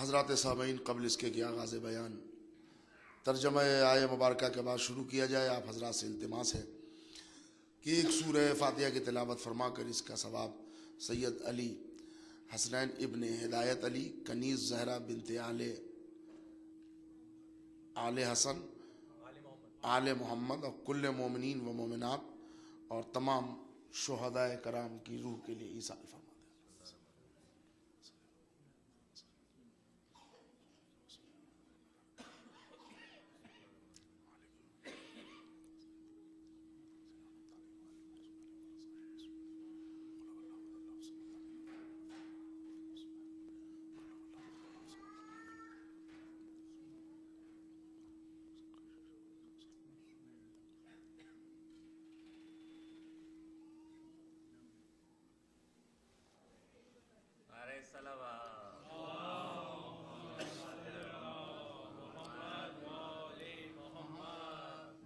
हज़रात सामीन, कबल इसके कि आगाज़ बयान तर्जमा आय मुबारक के बाद शुरू किया जाए, आप हज़रात से इल्तिमास है कि एक सूरह फातिहा की तिलावत फरमा कर इसका सवाब सैयद अली हसनैन इब्न हिदायत अली कनीज़ ज़हरा बिनते आले हसन आले मोहम्मद और कुल्ल मोमिनीन व मोमिनात और तमाम शुहदाए कराम की रूह के लिए ईसाल फरमा।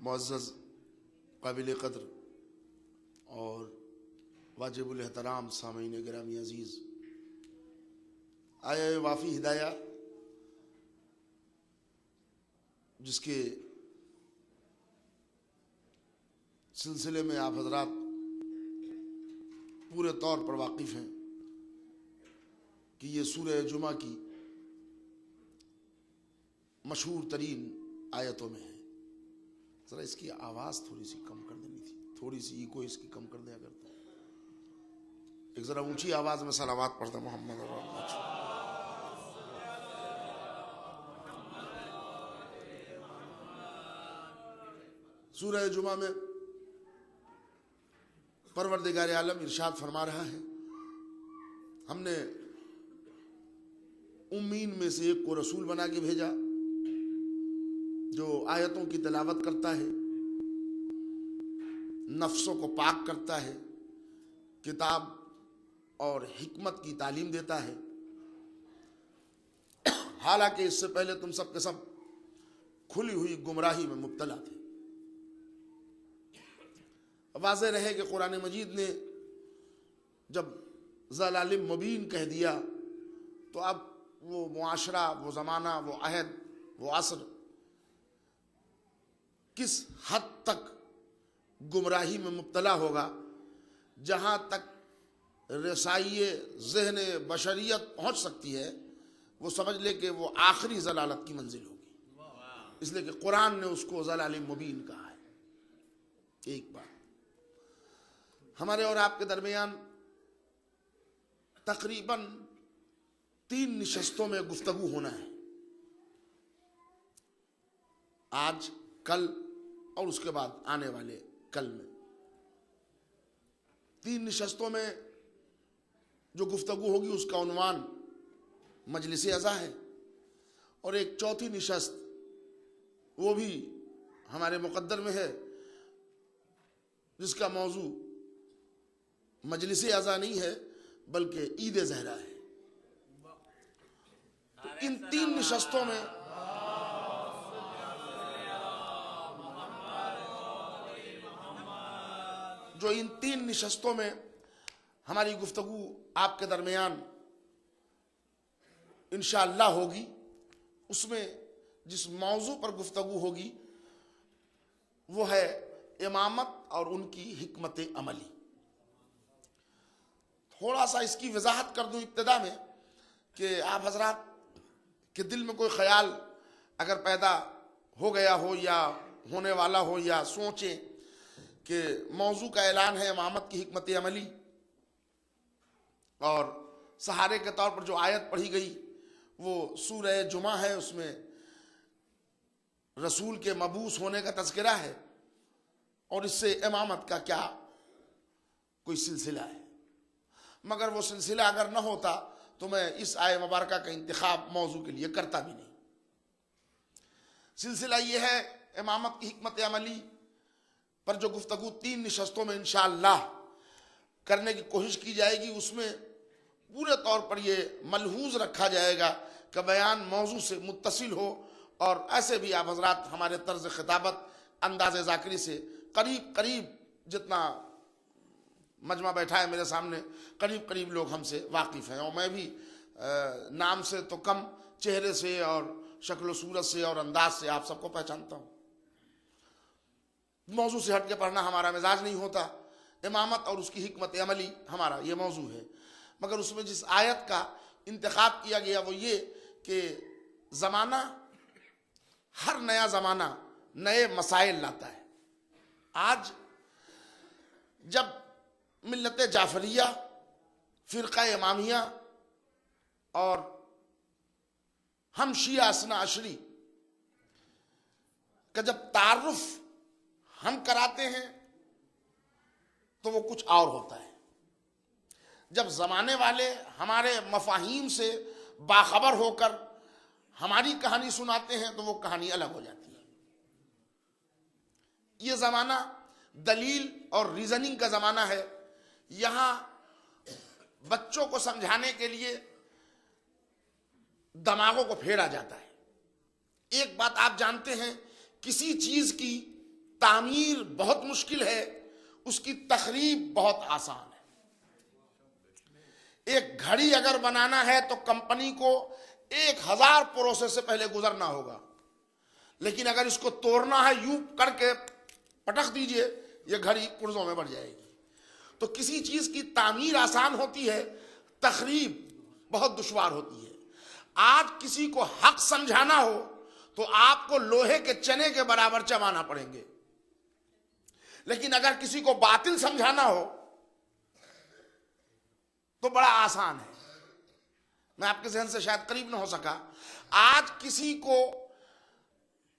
मुअज़्ज़ज़ काबिल क़द्र और वाजिबुल एहतराम सामीन गिरामी अज़ीज़, आया वाफ़ी हिदाया जिसके सिलसिले में आप हज़रात पूरे तौर पर वाकिफ़ हैं कि ये सूरह जुमा की मशहूर तरीन आयतों में है। ज़रा इसकी आवाज़ थोड़ी सी कम कर देनी थी, थोड़ी सी इको इसकी कम कर दिया करता। एक ज़रा ऊंची आवाज़ में सलावत पढ़ता मोहम्मद। सूरह जुमा में परवरदिगार आलम इरशाद फरमा रहा है, हमने उम्मीन में से एक को रसूल बना के भेजा जो आयतों की तिलावत करता है, नफ्सों को पाक करता है, किताब और हिकमत की तालीम देता है। हालांकि इससे पहले तुम सब के सब खुली हुई गुमराही में मुब्तला थे। वाज़ेह रहे कि कुरान मजीद ने जब ज़लालिम मुबीन कह दिया तो अब वो मुआशरा, वो ज़माना, वो अहद, वो असर किस हद तक गुमराही में मुब्तला होगा, जहाँ तक रसाई ज़हन बशरियत पहुँच सकती है वो समझ ले कि वो आखिरी ज़लालत की मंजिल होगी। इसलिए कि कुरान ने उसको ज़लालिम मुबीन कहा है। एक बात हमारे और आपके दरमियान तकरीबन 3 निशस्तों में गुफ्तगू होना है, आज, कल और उसके बाद आने वाले कल में। 3 निशस्तों में जो गुफ्तगू होगी उसका उन्वान मजलिस अज़ा है, और एक चौथी निशस्त वो भी हमारे मुकद्दर में है, जिसका मौजू मजलिस अज़ा नहीं है बल्कि ईद ज़हरा है। तो इन 3 निशस्तों में जो इन 3 निशस्तों में हमारी गुफ्तगू आपके दरमियान इंशाअल्लाह होगी, उसमें जिस मौजू पर गुफ्तगू होगी वो है इमामत और उनकी हिकमत अमली। थोड़ा सा इसकी वजाहत कर दूं इब्तिदा में कि आप हजरात के दिल में कोई ख्याल अगर पैदा हो गया हो या होने वाला हो, या सोचें कि मौजू का ऐलान है इमामत की हिकमत अमली, और सहारे के तौर पर जो आयत पढ़ी गई वो सूरह जुमा है, उसमें रसूल के मबूस होने का तज़किरा है, और इससे इमामत का क्या कोई सिलसिला है। मगर वो सिलसिला अगर न होता तो मैं इस आय मुबारका का इंतखाब मौजू के लिए करता भी नहीं। सिलसिला ये है इमामत की हिकमत अमली पर जो गुफ्तगू 3 निशस्तों में इंशाअल्लाह करने की कोशिश की जाएगी, उसमें पूरे तौर पर ये मलहूज रखा जाएगा कि बयान मौजू से मुत्तसिल हो, और ऐसे भी आप हजरात हमारे तर्ज खिताबत अंदाज़ ज़ाकरी से करीब करीब, जितना मजमा बैठा है मेरे सामने, करीब करीब लोग हमसे वाकिफ़ हैं, और मैं भी नाम से तो कम चेहरे से और शक्ल सूरत से और अंदाज से आप सबको पहचानता हूँ। मौजू से हट के पढ़ना हमारा मिजाज नहीं होता। इमामत और उसकी हिकमत अमली हमारा ये मौजू है, मगर उसमें जिस आयत का इंतखाब किया गया वो ये कि ज़माना, हर नया ज़माना नए मसाइल लाता है। आज जब मिल्लत जाफरिया, फ़िरक़ा इमामिया और हम शिया असना अशरी का जब तारुफ हम कराते हैं तो वो कुछ और होता है। जब ज़माने वाले हमारे मफाहीम से बाखबर होकर हमारी कहानी सुनाते हैं तो वो कहानी अलग हो जाती है। ये ज़माना दलील और रीजनिंग का ज़माना है। यहाँ बच्चों को समझाने के लिए दिमागों को फेरा जाता है। एक बात आप जानते हैं, किसी चीज़ की तामीर बहुत मुश्किल है, उसकी तखरीब बहुत आसान है। एक घड़ी अगर बनाना है तो कंपनी को 1000 प्रोसेस से पहले गुजरना होगा, लेकिन अगर इसको तोड़ना है यूं करके पटक दीजिए, ये घड़ी पुर्जों में बढ़ जाएगी। तो किसी चीज की तामीर आसान होती है, तखरीब बहुत दुश्वार होती है। आज किसी को हक समझाना हो तो आपको लोहे के चने के बराबर चबाना पड़ेंगे, लेकिन अगर किसी को बातिल समझाना हो तो बड़ा आसान है। मैं आपके जहन से शायद करीब ना हो सका। आज किसी को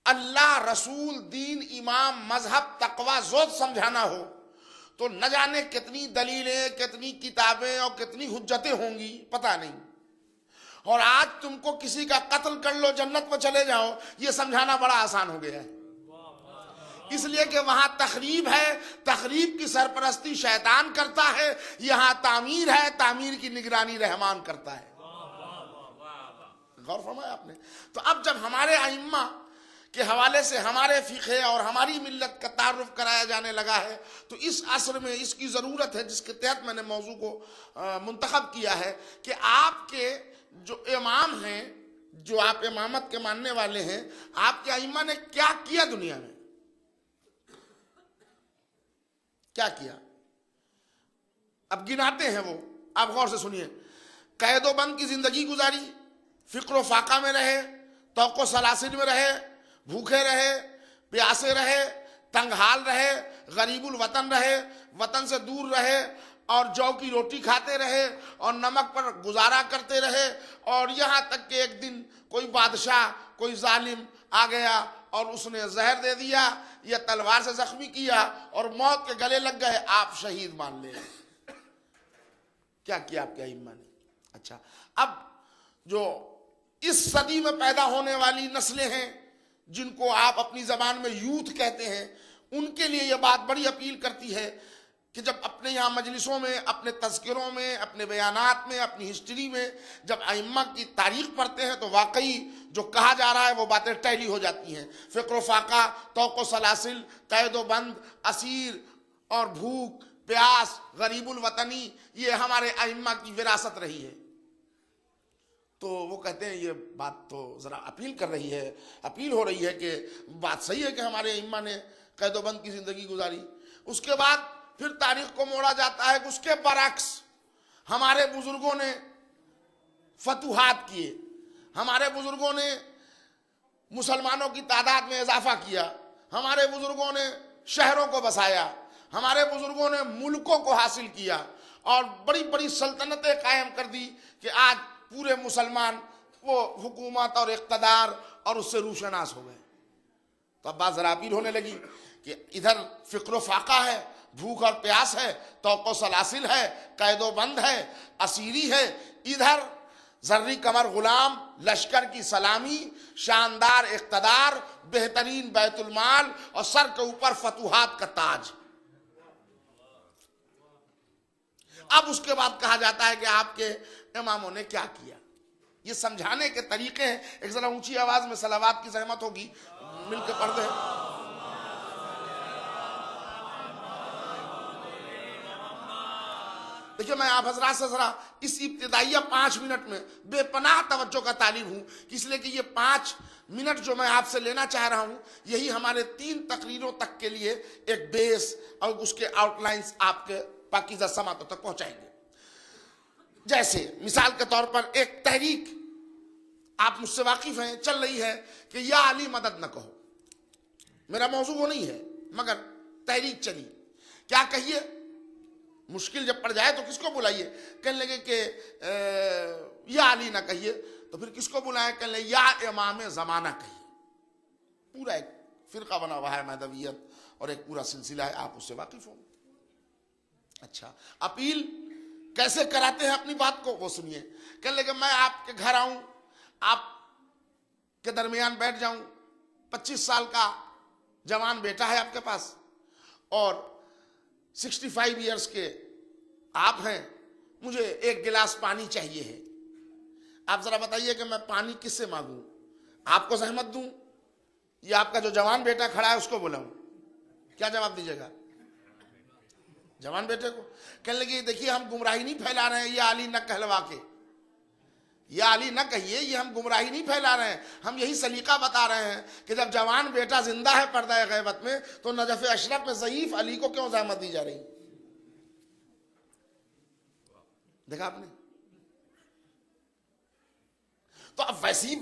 अल्लाह, रसूल, दीन, इमाम, मजहब, तकवा, ज़ोत समझाना हो तो न जाने कितनी दलीलें, कितनी किताबें और कितनी हुज्जतें होंगी, पता नहीं। और आज तुमको किसी का कत्ल कर लो, जन्नत में चले जाओ, ये समझाना बड़ा आसान हो गया है, इसलिए कि वहां तखरीब है, तखरीब की सरपरस्ती शैतान करता है। यहां तामीर है, तामीर की निगरानी रहमान करता है। गौर फरमाया आपने। तो अब जब हमारे अइम्मा के हवाले से हमारे फ़िक़्ह और हमारी मिल्लत का तारुफ कराया जाने लगा है, तो इस असर में इसकी ज़रूरत है, जिसके तहत मैंने मौजू को मुंतखब किया है कि आपके जो इमाम हैं, जो आप इमामत के मानने वाले हैं, आपके अइम्मा ने क्या किया दुनिया में, क्या किया। अब गिनाते हैं वो, आप गौर से सुनिए। कैदोबंद की जिंदगी गुजारी, फिक्र फाका में रहे, तौक़ो सलासिल में रहे, भूखे रहे, प्यासे रहे, तंगहाल रहे, गरीबुल वतन रहे, वतन से दूर रहे, और जौ की रोटी खाते रहे और नमक पर गुजारा करते रहे, और यहाँ तक कि एक दिन कोई बादशाह, कोई जालिम आ गया और उसने जहर दे दिया या तलवार से जख्मी किया और मौत के गले लग गए, आप शहीद मान ले। क्या किया आपके अइम्मा ने? अच्छा, अब जो इस सदी में पैदा होने वाली नस्लें हैं, जिनको आप अपनी जबान में यूथ कहते हैं, उनके लिए यह बात बड़ी अपील करती है कि जब अपने यहाँ मजलिसों में, अपने तज़किरों में, अपने बयानात में, अपनी हिस्ट्री में जब अइम्मा की तारीख पढ़ते हैं तो वाकई जो कहा जा रहा है वो बातें टैली हो जाती हैं। फ़िक्र फ़ाक़ा, तौक़ सलासिल, कैद बंद, असीर और भूख प्यास, गरीबुल वतनी, ये हमारे अइम्मा की विरासत रही है। तो वो कहते हैं ये बात तो ज़रा अपील कर रही है, अपील हो रही है कि बात सही है कि हमारे अइम्मा ने कैदोबंद की ज़िंदगी गुजारी। उसके बाद फिर तारीख को मोड़ा जाता है कि उसके बरअक्स हमारे बुजुर्गों ने फतुहात किए, हमारे बुजुर्गों ने मुसलमानों की तादाद में इजाफा किया, हमारे बुजुर्गों ने शहरों को बसाया, हमारे बुजुर्गों ने मुल्कों को हासिल किया और बड़ी बड़ी सल्तनतें कायम कर दी कि आज पूरे मुसलमान वो हुकूमत और इक़्तिदार और उससे रूशनास हो गए। तो अब बात ज़रा अपील होने लगी कि इधर फ़िक्र फ़ाक़ा है, भूख और प्यास है, तौक़ सलासिल है, कैदो बंद है, असीरी है, इधर जर्री कमर गुलाम, लश्कर की सलामी, शानदार इक़्तिदार, बेहतरीन बैतुल-माल और सर के ऊपर फतुहात का ताज। अब उसके बाद कहा जाता है कि आपके इमामों ने क्या किया। ये समझाने के तरीके हैं। एक जरा ऊंची आवाज में सलावात की ज़हमत होगी, मिलकर पढ़ दें। देखिए, मैं आप हजरात से जरा इस इब्तिदाइया 5 मिनट में बेपनाह तवज्जो का तालिब हूं, इसलिए कि ये 5 मिनट जो मैं आपसे लेना चाह रहा हूं, यही हमारे 3 तकरीरों तक के लिए एक बेस और उसके आउटलाइंस आपके पाकीज़ा समातों तक पहुंचाएंगे। जैसे मिसाल के तौर पर एक तहरीक आप मुझसे वाकिफ हैं, चल रही है कि या अली मदद न कहो। मेरा मौजू वो नहीं है, मगर तहरीक चली। क्या कहिए? मुश्किल जब पड़ जाए तो किसको बुलाइए? कहने लगे कि या अली ना कहिए, तो फिर किसको बुलाएं? कहने लगे या इमाम ज़माना कहिए। पूरा एक फिरका बना हुआ है महदवियत और एक पूरा सिलसिला है, आप उससे वाकिफ हो। अच्छा, अपील कैसे कराते हैं अपनी बात को, वो सुनिए। कहने लगे मैं आपके घर आऊं, आपके दरमियान बैठ जाऊं, 25 साल का जवान बेटा है आपके पास और 65 इयर्स के आप हैं, मुझे 1 गिलास पानी चाहिए है। आप जरा बताइए कि मैं पानी किससे मांगूं? आपको जहमत दूं या आपका जो जवान बेटा खड़ा है उसको बुलाऊं? क्या जवाब दीजिएगा? जवान बेटे को। कहने लगी देखिए, हम गुमराही नहीं फैला रहे हैं, ये अली न कहलवा के, या अली न कहिए, ये हम गुमराही नहीं फैला रहे हैं, हम यही सलीका बता रहे हैं कि जब जवान बेटा जिंदा है पर्दा गैबत में, तो नजफ अशरफ में ज़ईफ अली को क्यों ज़हमत दी जा रही? देखा आपने? तो अब वैसे ही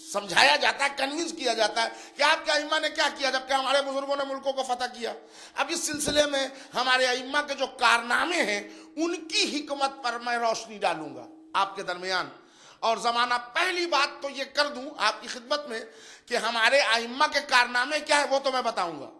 समझाया जाता है, कन्विंस किया जाता है कि आपके अइम्मा ने क्या किया, जबकि हमारे बुजुर्गों ने मुल्कों को फतह किया। अब इस सिलसिले में हमारे अइम्मा के जो कारनामे हैं, उनकी हिकमत पर मैं रोशनी डालूंगा आपके दरमियान। और जमाना, पहली बात तो ये कर दूं आपकी खिदमत में कि हमारे अइम्मा के कारनामे क्या है वो तो मैं बताऊंगा।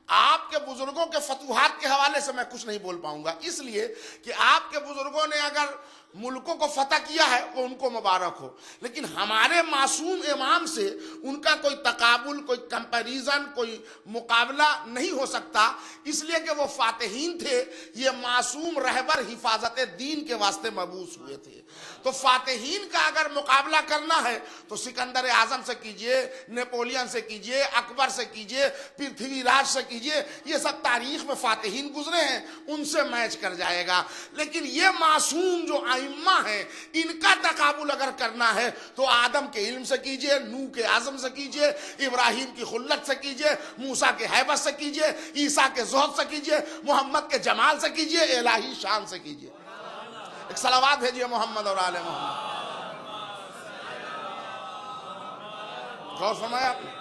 आपके बुजुर्गों के फतुहात के हवाले से मैं कुछ नहीं बोल पाऊंगा, इसलिए कि आपके बुजुर्गों ने अगर मुल्कों को फतह किया है वो उनको मुबारक हो, लेकिन हमारे मासूम इमाम से उनका कोई तकाबुल, कोई कंपैरिजन, कोई मुकाबला नहीं हो सकता, इसलिए कि वो फातिहीन थे। ये मासूम रहबर हिफाजत दीन के वास्ते मबूस हुए थे। तो फातिहीन का अगर मुकाबला करना है तो सिकंदर आजम से कीजिए, नेपोलियन से कीजिए, अकबर से कीजिए, पृथ्वीराज से कीजिए, ये सब तारीख में फातिहीन गुजरे हैं, उनसे मैच कर जाएगा। लेकिन ये मासूम जो अइम्मा है, इनका तकाबुल अगर करना है तो आदम के इल्म से कीजिए, नूह के आजम से कीजिए, इब्राहिम की खुल्लत से कीजिए, मूसा के हैबत से कीजिए, ईसा के ज़ोहद से कीजिए, मोहम्मद के जमाल से कीजिए, इलाही शान से कीजिए। एक सलावात भेजिए मोहम्मद और आले मोहम्मद। गौर फरमाया आपने?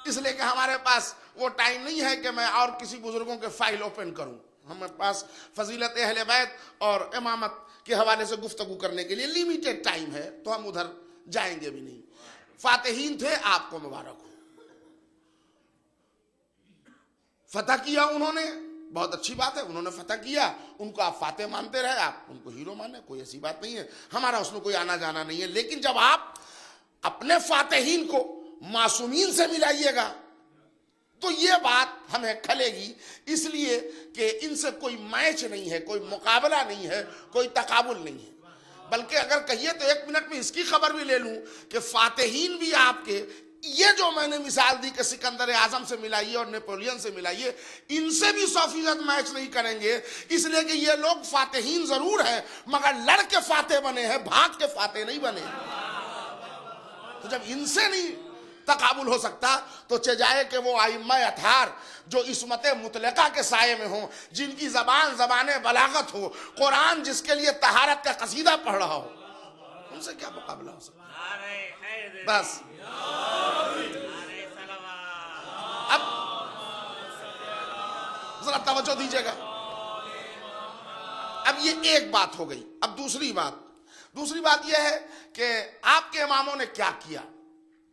इसलिए कि हमारे पास वो टाइम नहीं है कि मैं और किसी बुजुर्गों के फाइल ओपन करूं। हमारे पास फजीलत अहले बैत और इमामत के हवाले से गुफ्तगू करने के लिए लिमिटेड टाइम है, तो हम उधर जाएंगे भी नहीं। फातिहीन थे, आपको मुबारक हो, फतह किया उन्होंने, बहुत अच्छी बात है, उन्होंने फतह किया, उनको आप फातेह मानते रहे, आप उनको हीरो माने, कोई ऐसी बात नहीं है, हमारा उसमें कोई आना जाना नहीं है। लेकिन जब आप अपने फातिहीन को मासूमीन से मिलाइएगा तो ये बात हमें खलेगी, इसलिए कि इनसे कोई मैच नहीं है, कोई मुकाबला नहीं है, कोई तकाबुल नहीं है। बल्कि अगर कहिए तो एक मिनट में इसकी खबर भी ले लूं कि फातिहीन भी आपके, ये जो मैंने मिसाल दी कि सिकंदर आजम से मिलाइए और नेपोलियन से मिलाइए, इनसे भी 100% मैच नहीं करेंगे, इसलिए कि ये लोग फातिहीन जरूर हैं मगर लड़ के फातेह बने हैं, भाग के फातेह नहीं बने। तो जब इनसे नहीं तकाबुल हो सकता तो जाए कि वो आइम्मा अथहार जो इस्मत मुतलका के साये में हो, जिनकी ज़बाने बलागत हो, कुरान जिसके लिए तहारत का कसीदा पढ़ रहा हो, उनसे क्या मुकाबला हो सकता? बस अब जरा तवज्जो दीजिएगा। अब ये एक बात हो गई। अब दूसरी बात यह है कि आपके इमामों ने क्या किया।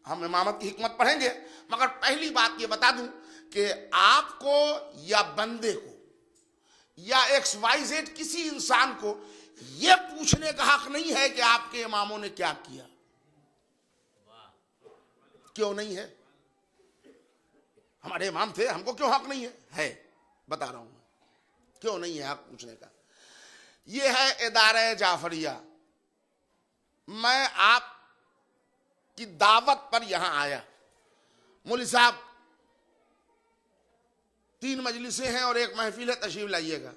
हम इमामत की हिकमत पढ़ेंगे, मगर पहली बात ये बता दूं कि आपको या बंदे को या XYZ किसी इंसान को यह पूछने का हक नहीं है कि आपके इमामों ने क्या किया। क्यों नहीं है? हमारे इमाम थे, हमको क्यों हक नहीं है? बता रहा हूं मैं क्यों नहीं है हक पूछने का। यह है इदारा जाफरिया। मैं आप की दावत पर यहां आया। मौलवी साहब 3 मजलिसें हैं और 1 महफिल है, तशरीफ लाइएगा।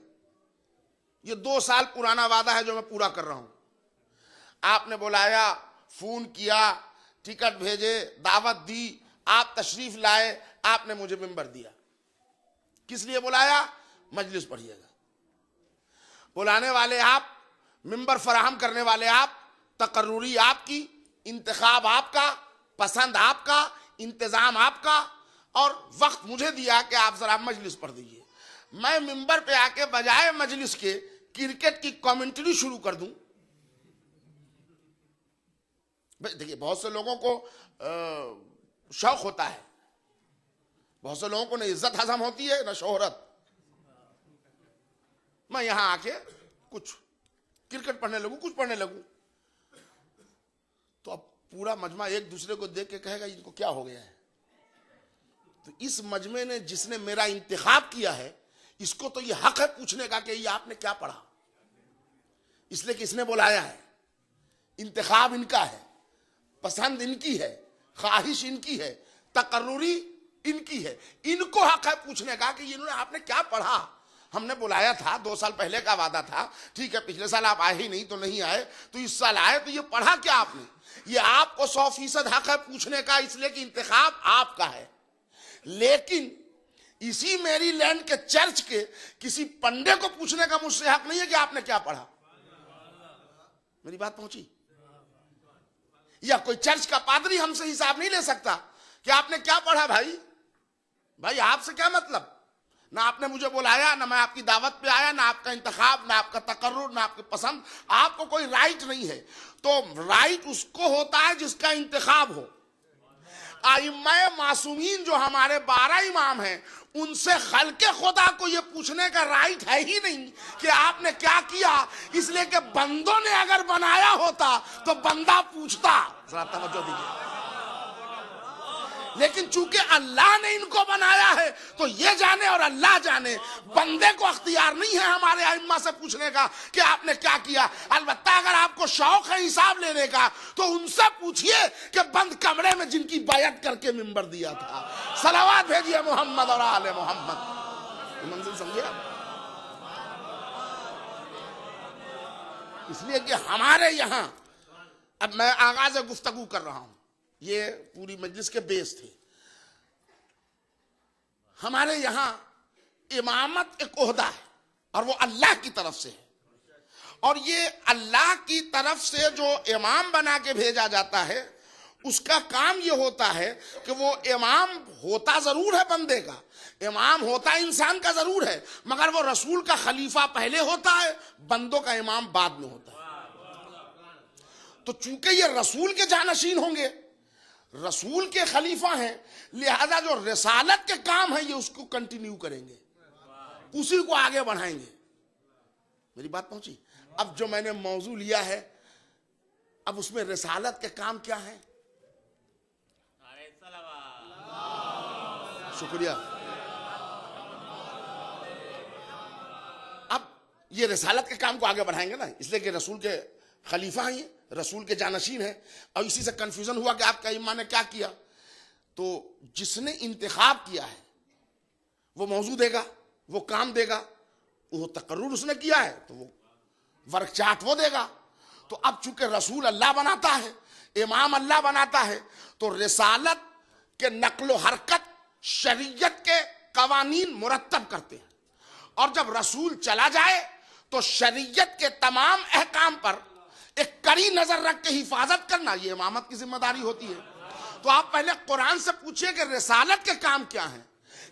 ये 2 साल पुराना वादा है जो मैं पूरा कर रहा हूं। आपने बुलाया, फोन किया, टिकट भेजे, दावत दी, आप तशरीफ लाए, आपने मुझे मिंबर दिया। किस लिए बुलाया? मजलिस पढ़िएगा। बुलाने वाले आप, मिंबर फराहम करने वाले आप, तकर्रुरी आपकी, इंतखाब आपका, पसंद आपका, इंतजाम आपका, और वक्त मुझे दिया कि आप जरा मजलिस पढ़ दीजिए। मैं मिंबर पे आके बजाय मजलिस के क्रिकेट की कमेंट्री शुरू कर दूं। देखिए, बहुत से लोगों को शौक होता है, बहुत से लोगों को न इज्जत हजम होती है न शोहरत। मैं यहां आके कुछ क्रिकेट पढ़ने लगूं, कुछ पढ़ने लगूं, तो अब पूरा मजमा एक दूसरे को देख के कहेगा इनको क्या हो गया है। तो इस मजमे ने जिसने मेरा इंतखाब किया है, इसको तो ये हक है पूछने का कि ये आपने क्या पढ़ा, इसलिए कि इसने बुलाया है। इंतखाब इनका है, पसंद इनकी है, ख्वाहिश इनकी है, तकर्रुरी इनकी है। इनको हक है पूछने का कि इन्होंने आपने क्या पढ़ा। हमने बुलाया था, 2 साल पहले का वादा था, ठीक है, पिछले साल आप आए ही नहीं तो नहीं आए, तो इस साल आए, तो ये पढ़ा क्या आपने। ये आपको 100% हक है पूछने का, इसलिए कि इंतखाब आपका है। लेकिन इसी मैरीलैंड के चर्च के किसी पंडे को पूछने का मुझसे हक नहीं है कि आपने क्या पढ़ा। मेरी बात पहुंची? या कोई चर्च का पादरी हमसे हिसाब नहीं ले सकता कि आपने क्या पढ़ा। भाई आपसे क्या मतलब? ना आपने मुझे बुलाया, ना मैं आपकी दावत पे आया, ना आपका इंतखाब, ना आपका तकर्रुर, ना आपकी पसंद। आपको कोई राइट नहीं है। तो राइट उसको होता है जिसका इंतखाब हो। आइम्मा मासूमीन जो हमारे 12 इमाम हैं, उनसे खल्के खुदा को ये पूछने का राइट है ही नहीं कि आपने क्या किया, इसलिए कि बंदों ने अगर बनाया होता तो बंदा पूछता। जरा तवज्जो दीजिए। लेकिन चूंकि अल्लाह ने इनको बनाया है तो ये जाने और अल्लाह जाने, बंदे को अख्तियार नहीं है हमारे आइम्मा से पूछने का कि आपने क्या किया। अलबत्ता अगर आपको शौक है हिसाब लेने का तो उनसे पूछिए कि बंद कमरे में जिनकी बैत करके मिंबर दिया था। सलावत भेजिए मोहम्मद और आले मोहम्मद। मंजिल समझे आप? इसलिए कि हमारे यहां, अब मैं आगाज गुफ्तगू कर रहा हूं, ये पूरी मजलिस के बेस थे। हमारे यहां इमामत एक ओहदा है और वो अल्लाह की तरफ से है। और ये अल्लाह की तरफ से जो इमाम बना के भेजा जाता है, उसका काम ये होता है कि वो इमाम होता जरूर है बंदे का, इमाम होता इंसान का जरूर है, मगर वो रसूल का खलीफा पहले होता है, बंदों का इमाम बाद में होता है। तो चूंकि ये रसूल के जानशीन होंगे, रसूल के खलीफा हैं, लिहाजा जो रिसालत के काम है ये उसको कंटिन्यू करेंगे, उसी को आगे बढ़ाएंगे। मेरी बात पहुंची? अब जो मैंने मौजू लिया है, अब उसमें रिसालत के काम क्या है? शुक्रिया। अब ये रिसालत के काम को आगे बढ़ाएंगे ना, इसलिए कि रसूल के खलीफा हैं, ये रसूल के जानशीन हैं। और इसी से कंफ्यूजन हुआ कि आपका इमाम ने क्या किया। तो जिसने इंतखाब किया है वो मौजू देगा, वो काम देगा, वो तकर्रुर उसने किया है तो वो वर्क चार्ट वो देगा। तो अब चूंकि रसूल अल्लाह बनाता है, इमाम अल्लाह बनाता है, तो रिसालत के नक्लो हरकत शरीयत के कवानीन मुरत्तब करते हैं। और जब रसूल चला जाए तो शरीयत के तमाम अहकाम पर एक कड़ी नजर रख के हिफाजत करना ये इमामत की जिम्मेदारी होती है। तो आप पहले कुरान से पूछिए कि रिसालत के काम क्या हैं।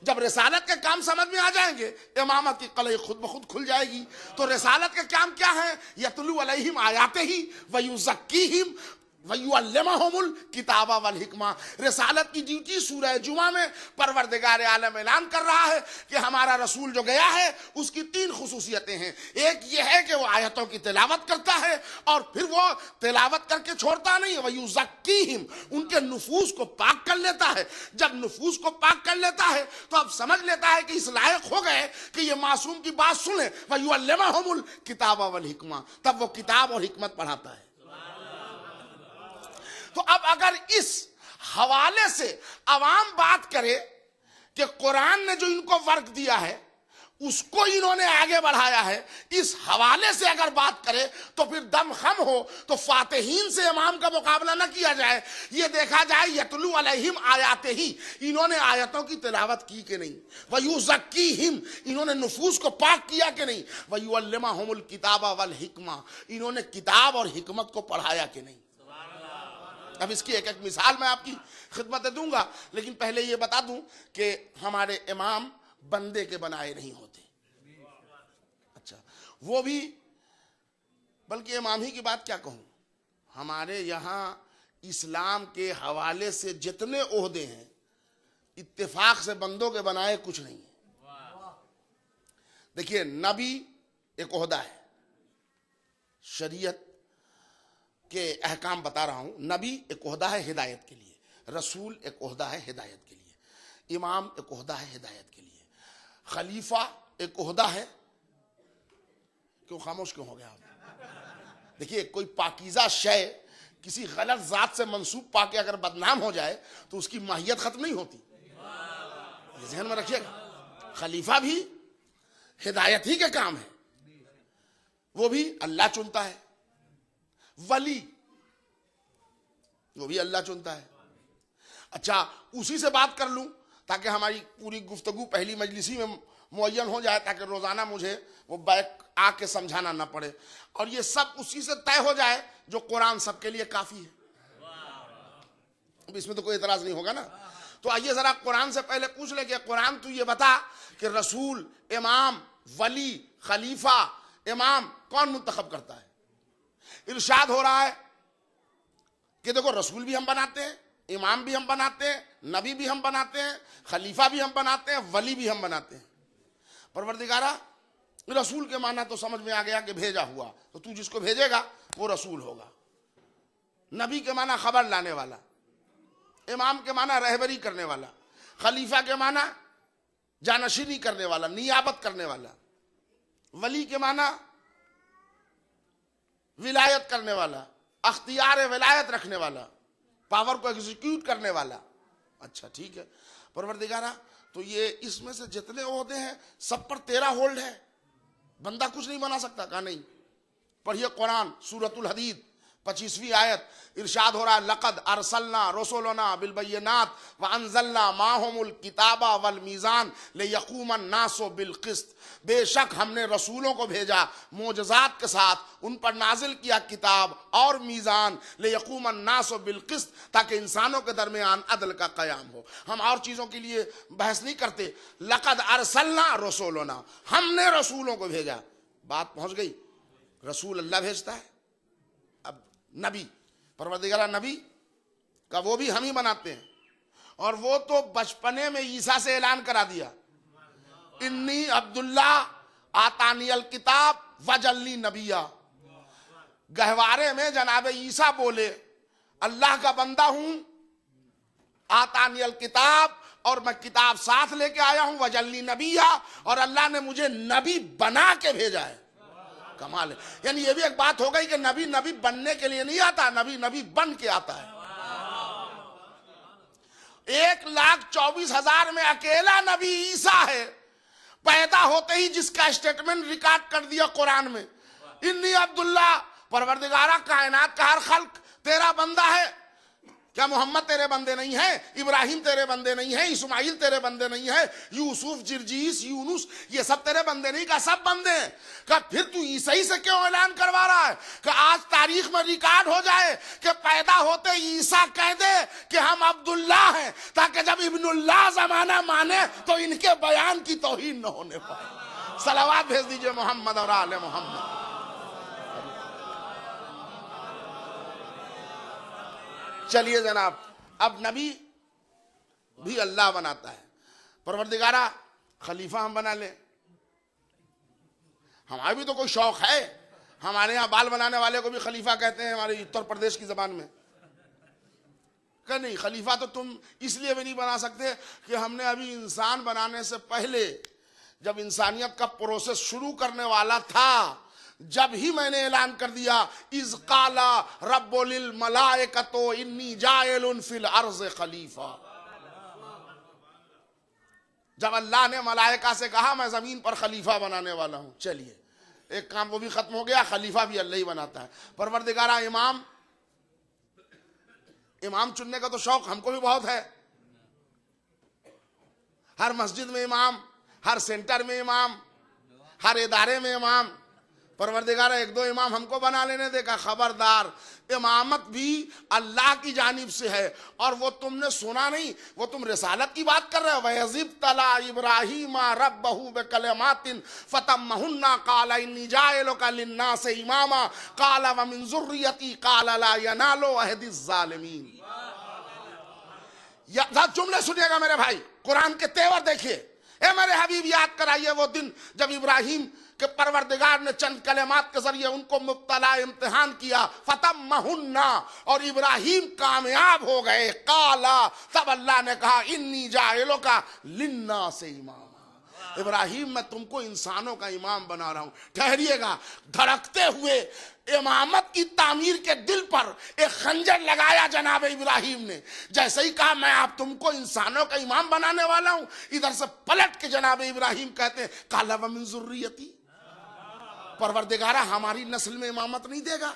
जब रिसालत के काम समझ में आ जाएंगे, इमामत की कलई खुद ब खुद खुल जाएगी। तो रिसालत के काम क्या है? यतलू अलैहिम आयातिही व युज़क्कीहिम व युअल्लिमुहुमुल किताबा वल हिकमा। रिसालत की ड्यूटी सूरह जुमा में परवरदिगार आलम ऐलान कर रहा है कि हमारा रसूल जो गया है उसकी 3 खुसूसियतें हैं। एक ये है कि वो आयतों की तिलावत करता है और फिर वो तिलावत करके छोड़ता नहीं है, व युज़क्कीहिम, उनके नुफूस को पाक कर लेता है। जब नुफूस को पाक कर लेता है तो अब समझ लेता है कि इस लायक हो गए कि ये मासूम की बात सुने, व युअल्लिमुहुमुल किताबा वल हिकमा, तब वो किताब और हिकमत पढ़ाता है। तो अब अगर इस हवाले से अवाम बात करे कि कुरान ने जो इनको वर्क दिया है उसको इन्होंने आगे बढ़ाया है, इस हवाले से अगर बात करे तो फिर दम खम हो तो फातिहीन से इमाम का मुकाबला न किया जाए। ये देखा जाए यतलू अलैहिम आयातिही, इन्होंने आयतों की तिलावत की कि नहीं, व युज़क्कीहिम, इन्होंने नुफूस को पाक किया कि नहीं, व युअल्लिमुहुमुल किताबा वल हिकमा, इन्होंने किताब और हिकमत को पढ़ाया कि नहीं। अब इसकी एक एक मिसाल मैं आपकी खिदमत दूंगा, लेकिन पहले ये बता दूं कि हमारे इमाम बंदे के बनाए नहीं होते। अच्छा, वो भी, बल्कि इमाम ही की बात क्या कहूं, हमारे यहां इस्लाम के हवाले से जितने ओहदे हैं इत्तेफाक से बंदों के बनाए कुछ नहीं है। देखिए, नबी एक ओहदा है, शरीयत के अहकाम बता रहा हूं। नबी एक ओहदा है हिदायत के लिए, रसूल एक ओहदा है हिदायत के लिए, इमाम एक ओहदा है हिदायत के लिए, खलीफा एक ओहदा है। क्यों खामोश क्यों हो गया आप? देखिए, कोई पाकीज़ा शय किसी गलत जात से मंसूब पाके अगर बदनाम हो जाए तो उसकी माहियत खत्म नहीं होती, ये ज़हन में रखिएगा। खलीफा भी हिदायत ही के काम है, वो भी अल्लाह चुनता है। वली, वो भी अल्लाह चुनता है। अच्छा, उसी से बात कर लूं ताकि हमारी पूरी गुफ्तगू पहली मजलिसी में मुअय्यन हो जाए, ताकि रोजाना मुझे वो बैक आके समझाना ना पड़े, और ये सब उसी से तय हो जाए जो कुरान सबके लिए काफी है। अब इसमें तो कोई एतराज नहीं होगा ना। तो आइए जरा कुरान से पहले पूछ ले कि कुरान तू ये बता कि रसूल, इमाम, वली, खलीफा, इमाम कौन मुंतखब करता है? इरशाद हो रहा है कि देखो, रसूल भी हम बनाते हैं, इमाम भी हम बनाते हैं, नबी भी हम बनाते हैं, खलीफा भी हम बनाते हैं, वली भी हम बनाते हैं। परवरदिगारा, रसूल के माना तो समझ में आ गया कि भेजा हुआ, तो तू जिसको भेजेगा वो रसूल होगा। नबी के माना खबर लाने वाला, इमाम के माना रहबरी करने वाला, खलीफा के माना जानशीनी करने वाला, नियाबत करने वाला, वली के माना विलायत करने वाला, अख्तियार विलायत रखने वाला, पावर को एग्जीक्यूट करने वाला। अच्छा ठीक है परवरदिगारा, तो ये इसमें से जितने ओहदे हैं सब पर तेरा होल्ड है, बंदा कुछ नहीं बना सकता? कहा नहीं। पढ़िए कुरान सूरतुल हदीद 25वीं आयत इरशाद हो रहा है, लक़द अरसलना रसूलना बिल बय्यिनात व अंज़लना माहुमुल किताबा वल मीज़ान लियक़ूमन नासु बिल क़िस्त। बेशक हमने रसूलों को भेजा मोजज़ात के साथ, उन पर नाजिल किया किताब और मीज़ान, लियक़ूमन नासु बिल क़िस्त, ताकि इंसानों के दरमियान अदल का क़याम हो। हम और चीज़ों के लिए बहस नहीं करते। लक़द अरसलना रसूलना, हमने रसूलों को भेजा। बात पहुँच गई। रसूल अल्लाह भेजता है। अब नबी, परवरदिगार नबी का वो भी हम ही बनाते हैं, और वो तो बचपने में ईसा से ऐलान करा दिया, इन्नी अब्दुल्ला आतानियल किताब वजल्ली नबिया। गहवारे में जनाब ईसा बोले, अल्लाह का बंदा हूं, आतानियल किताब, और मैं किताब साथ लेके आया हूं, वजल्ली नबिया, और अल्लाह ने मुझे नबी बना के भेजा है। कमाल है। यानी ये भी एक बात हो गई कि नबी नबी बनने के लिए नहीं आता, नबी नबी बन के आता है। 1,24,000 में अकेला नबी ईसा है, पैदा होते ही जिसका स्टेटमेंट रिकॉर्ड कर दिया कुरान में, इन्नी अब्दुल्ला, परवरदिगारा कायनात का हर खल्क तेरा बंदा है। क्या मोहम्मद तेरे बंदे नहीं है? इब्राहिम तेरे बंदे नहीं है? इस्माइल तेरे बंदे नहीं है? यूसुफ, जिरजीस, यूनुस, ये सब तेरे बंदे नहीं? का सब बंदे हैं। का फिर तू ईसाई से क्यों ऐलान करवा रहा है? कि आज तारीख में रिकॉर्ड हो जाए कि पैदा होते ईसा कह दे कि हम अब्दुल्ला हैं, ताकि जब इब्नुल्लाह जमाना माने तो इनके बयान की तौहीन न होने पाए। सलावत भेज दीजिए मोहम्मद और आले मोहम्मद। चलिए जनाब, अब नबी भी अल्लाह बनाता है। परवरदिगारा खलीफा हम बना ले। हमारा भी तो कोई शौक है। हमारे यहाँ बाल बनाने वाले को भी खलीफा कहते हैं, हमारे उत्तर प्रदेश की जबान में। क्या नहीं, खलीफा तो तुम इसलिए भी नहीं बना सकते कि हमने अभी इंसान बनाने से पहले, जब इंसानियत का प्रोसेस शुरू करने वाला था, जब ही मैंने ऐलान कर दिया, इज़ क़ाला रब्बुल मलाइकतो इन्नी जाइलुन फिल अर्ज़ खलीफा। जब अल्लाह ने मलाइका से कहा मैं जमीन पर खलीफा बनाने वाला हूं, चलिए एक काम वो भी खत्म हो गया, खलीफा भी अल्लाह ही बनाता है। परवरदिगारा इमाम चुनने का तो शौक हमको भी बहुत है। हर मस्जिद में इमाम, हर सेंटर में इमाम, हर इदारे में इमाम। परवरदिगारा एक दो इमाम हमको बना लेने देगा। खबरदार, इमामत भी अल्लाह की जानिब से है। और वो तुमने सुना नहीं, वो तुम रिसालत की बात कर रहे हो। वयज़िब तला इब्राहीम रब्बहू बिकलिमातिन फतम्महुन्ना क़ाला इन्नी जाइलुका लिन्नासि इमामा क़ाला व मिन ज़ुर्रियती क़ाला ला यनालु अहदिज़ ज़ालिमीन। जुमले सुनिएगा मेरे भाई, कुरान के तेवर देखिए। ए मेरे हबीब, याद कराइए वो दिन जब इब्राहिम के परवरदिगार ने चंद कलेमात के जरिए उनको मुब्तला इम्तिहान किया, फतम्महुन्ना, और इब्राहिम कामयाब हो गए। काला, तब अल्लाह ने कहा इन्नी जाइलुका लिन्नासि इमामा। इब्राहिम, मैं तुमको इंसानों का इमाम बना रहा हूं। ठहरिएगा, धड़कते हुए इमामत की तामीर के दिल पर एक खंजर लगाया जनाब इब्राहिम ने। जैसे ही कहा मैं आप तुमको इंसानों का इमाम बनाने वाला हूं, इधर से पलट के जनाब इब्राहिम कहते हैं काला व मिन ज़ुर्रियती, परवरदिगारा हमारी नस्ल में इमामत नहीं देगा।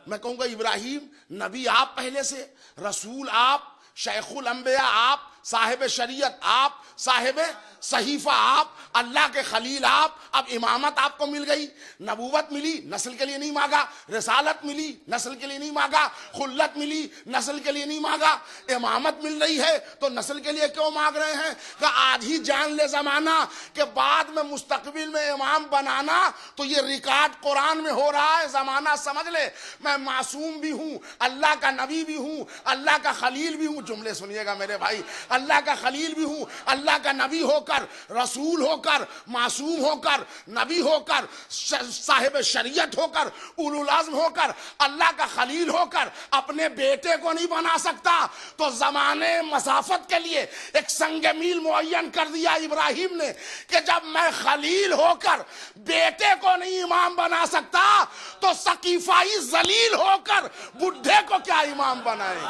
मैं कहूंगा इब्राहिम नबी आप, पहले से रसूल आप, शेखुल अंबिया आप, साहिब शरीयत आप, साहिब सहीफा आप, अल्लाह के खलील आप। अब इमामत आपको मिल गई, नबूवत मिली, नस्ल के लिए नहीं मांगा। रिसालत मिली, नस्ल के लिए नहीं मांगा। खुल्लत मिली, नस्ल के लिए नहीं मांगा। इमामत मिल रही है तो नस्ल के लिए क्यों मांग रहे हैं? कि आज ही जान ले जमाना के बाद में मुस्तकबिल में इमाम बनाना, तो ये रिकॉर्ड कुरान में हो रहा है। जमाना समझ ले, मैं मासूम भी हूं, अल्लाह का नबी भी हूं, अल्लाह का खलील भी हूं। जुमले सुनिएगा मेरे भाई, अल्लाह का खलील भी हूं, अल्लाह का नबी होकर, रसूल होकर, मासूम होकर, नबी होकर, साहिब शरीयत होकर, उलुल अज़्म होकर, अल्लाह का खलील होकर अपने बेटे को नहीं बना सकता, तो जमाने मसाफत के लिए एक संग मील मुअय्यन कर दिया इब्राहिम ने कि जब मैं खलील होकर बेटे को नहीं इमाम बना सकता, तो सकीफाई जलील होकर बुढ़े को क्या इमाम बनाए।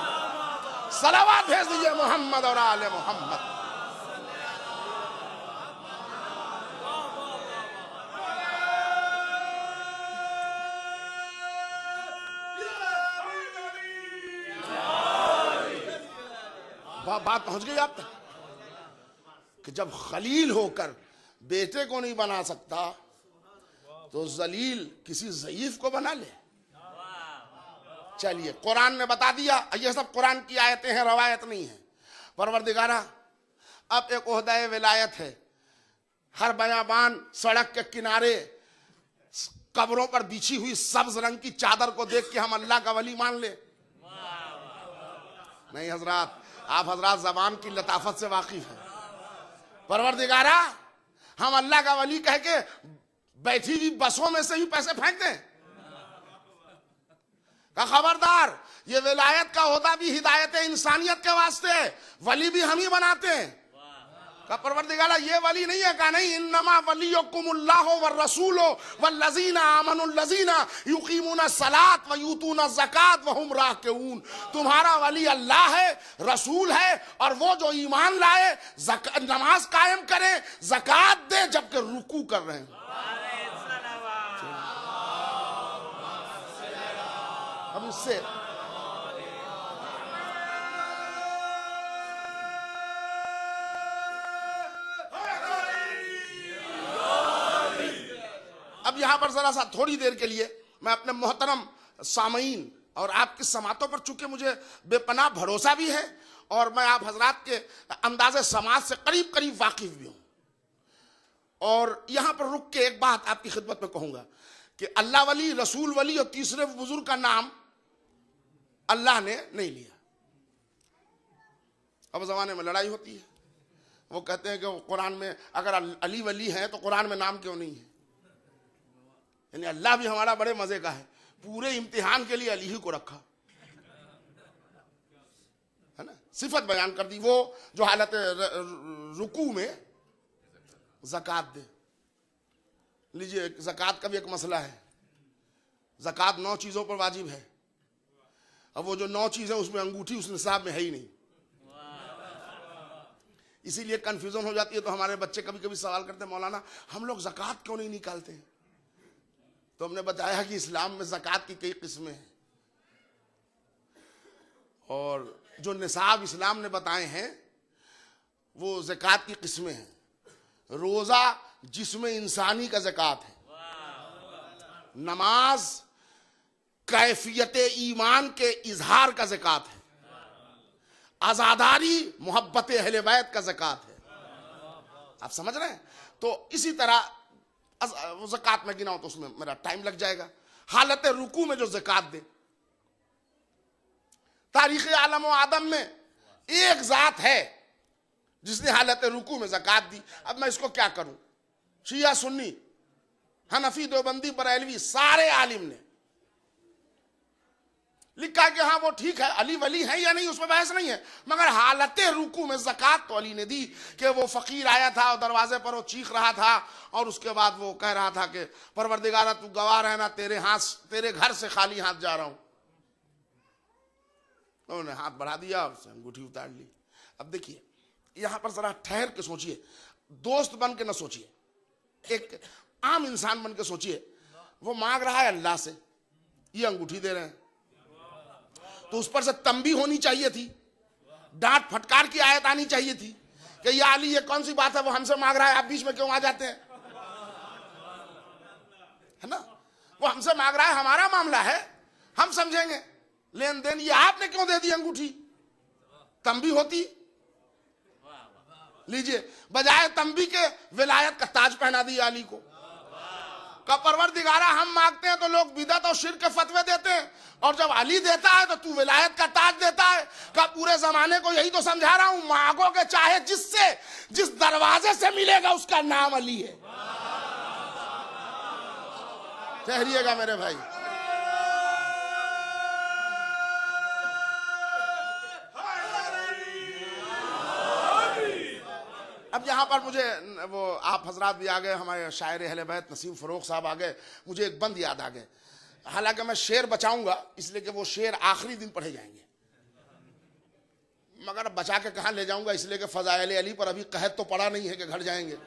सलावत भेज दीजिए मोहम्मद और आले मोहम्मद। बात पहुंच गई आप तक कि जब खलील होकर बेटे को नहीं बना सकता तो जलील किसी ज़ईफ को बना ले। चलिए, कुरान ने बता दिया, ये सब कुरान की आयतें हैं, रवायत नहीं है। परवरदिगारा, अब एक ओहदा विलायत है, हर बयाबान सड़क के किनारे कब्रों पर बिछी हुई सब्ज रंग की चादर को देख के हम अल्लाह का वली मान ले। नहीं हजरात, आप हजरात जबान की लताफत से वाकिफ हैं। परवरदिगारा, हम अल्लाह का वली कह के बैठी हुई बसों में से ही पैसे फेंक दें? का खबरदार, ये विलायत का ओहदा भी हिदायत इंसानियत के वास्ते, वली भी हम ही बनाते हैं। का परवरदिगारा, ये वली नहीं है? का नहीं, इन्नमा वलियुकुमुल्लाहु व रसूलु वल्लज़ीना आमनुल्लज़ीना युकीमुना सलात व यूतूना ज़कात व हुम राकिऊन। तुम्हारा वली अल्लाह है, रसूल है, और वो जो ईमान लाए, नमाज कायम करे, ज़कात दे, जबकि रुकू कर रहे हैं। अब इससे अब यहां पर जरा सा थोड़ी देर के लिए मैं अपने मोहतरम सामईन और आपकी समातों पर, चूंकि मुझे बेपनाह भरोसा भी है और मैं आप हजरात के अंदाजे समाज से करीब करीब वाकिफ भी हूं, और यहां पर रुक के एक बात आपकी खिदमत में कहूंगा कि अल्लाह वली, रसूल वली और तीसरे बुजुर्ग का नाम अल्लाह ने नहीं लिया। अब जमाने में लड़ाई होती है, वो कहते हैं कि कुरान में अगर अली वली है तो कुरान में नाम क्यों नहीं है? यानी अल्लाह भी हमारा बड़े मजे का है, पूरे इम्तिहान के लिए अली ही को रखा है ना। सिफत बयान कर दी, वो जो हालत रुकू में ज़कात दे। लीजिए, ज़कात का भी एक मसला है। ज़कात 9 चीजों पर वाजिब है, अब वो जो 9 चीजें उसमें अंगूठी उस निसाब में है ही नहीं, इसीलिए कंफ्यूजन हो जाती है। तो हमारे बच्चे कभी कभी सवाल करते हैं, मौलाना हम लोग ज़कात क्यों नहीं निकालते हैं? तो हमने बताया कि इस्लाम में ज़कात की कई किस्में हैं, और जो निसाब इस्लाम ने बताए हैं वो ज़कात की किस्में हैं। रोजा जिसमें इंसानी का ज़कात है, नमाज कैफियत ईमान के इजहार का ज़कात है, आज़ादारी मोहब्बत अहले बैत का ज़कात है। आप समझ रहे हैं? तो इसी तरह ज़कात में गिनाओ तो उसमें मेरा टाइम लग जाएगा। हालत रुकू में जो ज़कात दे, तारीख़ आलम व आदम में एक ज़ात है जिसने हालत रुकू में ज़कात दी। अब मैं इसको क्या करूं? शिया सुन्नी, हनफी, देवबंदी, बरेलवी, सारे आलिम ने लिखा कि हाँ वो ठीक है, अली वली है या नहीं, उसमें बहस नहीं है, मगर हालत रुकू में ज़कात तो अली ने दी। कि वो फकीर आया था और दरवाजे पर वो चीख रहा था, और उसके बाद वो कह रहा था कि परवरदिगारा तू गवाह रहना, तेरे घर से खाली हाथ जा रहा हूं। उन्होंने हाथ बढ़ा दिया और अंगूठी उतार ली। अब देखिए, यहां पर जरा ठहर के सोचिए, दोस्त बन के न सोचिए, एक आम इंसान बन के सोचिए। वो मांग रहा है अल्लाह से, ये अंगूठी दे रहे हैं, तो उस पर से तंबी होनी चाहिए थी, डांट फटकार की आयत आनी चाहिए थी कि या अली ये कौन सी बात है, वो हमसे मांग रहा है, आप बीच में क्यों आ जाते हैं, है ना। वो हमसे मांग रहा है, हमारा मामला है, हम समझेंगे लेन देन, ये आपने क्यों दे दी अंगूठी? तंबी होती। लीजिए, बजाय तंबी के विलायत का ताज पहना दिया अली को। का परवरदिगारा हम मांगते हैं तो लोग बिदअत और शिर्क के फतवे देते हैं, और जब अली देता है तो तू विलायत का ताज देता है। का पूरे जमाने को यही तो समझा रहा हूं, मांगोगे चाहे जिससे, जिस दरवाजे से मिलेगा उसका नाम अली है। ठहरिएगा मेरे भाई। अब यहाँ पर मुझे वो आप हजरात भी आ गए, हमारे शायर अहले बैत नसीम फरोख साहब आ गए, मुझे एक बंद याद आ गए। हालांकि मैं शेर बचाऊंगा इसलिए कि वो शेर आखिरी दिन पढ़े जाएंगे, मगर बचा के कहाँ ले जाऊंगा, इसलिए कि फज़ाइल अली पर अभी कहत तो पड़ा नहीं है कि घर जाएंगे।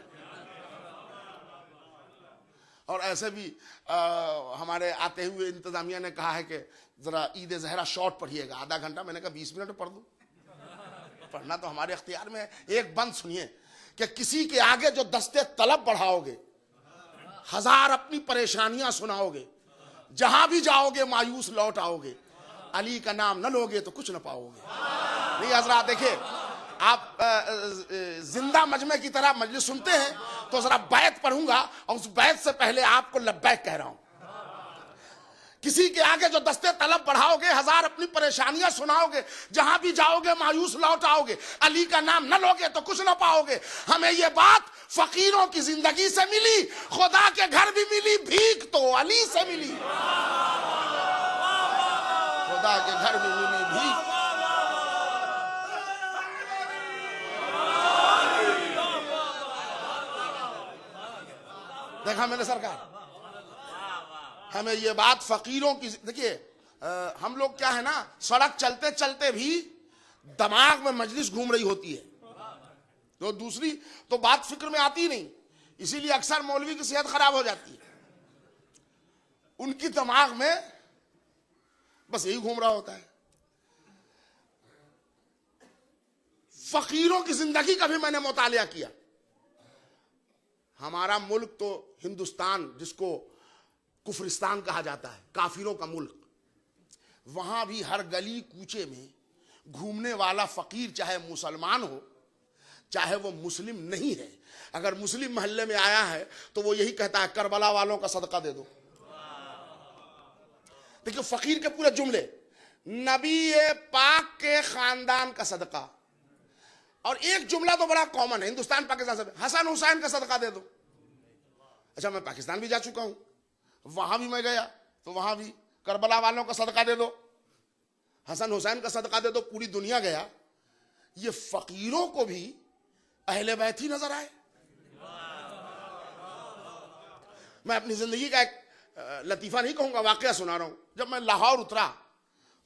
और ऐसे भी हमारे आते हुए इंतजामिया ने कहा है कि जरा ईद ज़हरा शॉर्ट पढ़िएगा, आधा घंटा। मैंने कहा 20 मिनट में पढ़ दूँ, पढ़ना तो हमारे अख्तियार में है। एक बंद सुनिए कि किसी के आगे जो दस्ते तलब बढ़ाओगे, हजार अपनी परेशानियां सुनाओगे, जहां भी जाओगे मायूस लौट आओगे, अली का नाम न लोगे तो कुछ न पाओगे। नहीं हजरात, देखिए आप जिंदा मजमे की तरह मजलिस सुनते हैं तो जरा बैत पढ़ूंगा और उस बैत से पहले आपको लब्बैक कह रहा हूं। किसी के आगे जो दस्ते तलब बढ़ाओगे, हजार अपनी परेशानियां सुनाओगे, जहां भी जाओगे मायूस लौट आओगे, अली का नाम न लोगे तो कुछ न पाओगे। हमें ये बात फकीरों की जिंदगी से मिली, खुदा के घर भी मिली, भीख तो अली से मिली। खुदा के घर भी मिली भीख। देखा मैंने सरकार, हमें ये बात फकीरों की, देखिए हम लोग क्या है ना, सड़क चलते चलते भी दिमाग में मजलिस घूम रही होती है, तो दूसरी तो बात फिक्र में आती ही नहीं, इसीलिए अक्सर मौलवी की सेहत खराब हो जाती है। उनकी दिमाग में बस यही घूम रहा होता है। फकीरों की जिंदगी का भी मैंने मुतालिया किया। हमारा मुल्क तो हिंदुस्तान, जिसको कुफरिस्तान कहा जाता है, काफिरों का मुल्क, वहां भी हर गली कूचे में घूमने वाला फकीर, चाहे मुसलमान हो चाहे वो मुस्लिम नहीं है, अगर मुस्लिम मोहल्ले में आया है तो वो यही कहता है करबला वालों का सदका दे दो। देखिए फकीर के पूरे जुमले, नबी पाक के खानदान का सदका, और एक जुमला तो बड़ा कॉमन है हिंदुस्तान पाकिस्तान से, हसन हुसैन का सदका दे दो। अच्छा मैं पाकिस्तान भी जा चुका हूं, वहां भी मैं गया तो वहां भी करबला वालों का सदका दे दो, हसन हुसैन का सदका दे दो, पूरी दुनिया गया। ये फकीरों को भी अहले बैत ही नजर आए। मैं अपनी जिंदगी का एक लतीफा नहीं कहूंगा, वाकया सुना रहा हूं। जब मैं लाहौर उतरा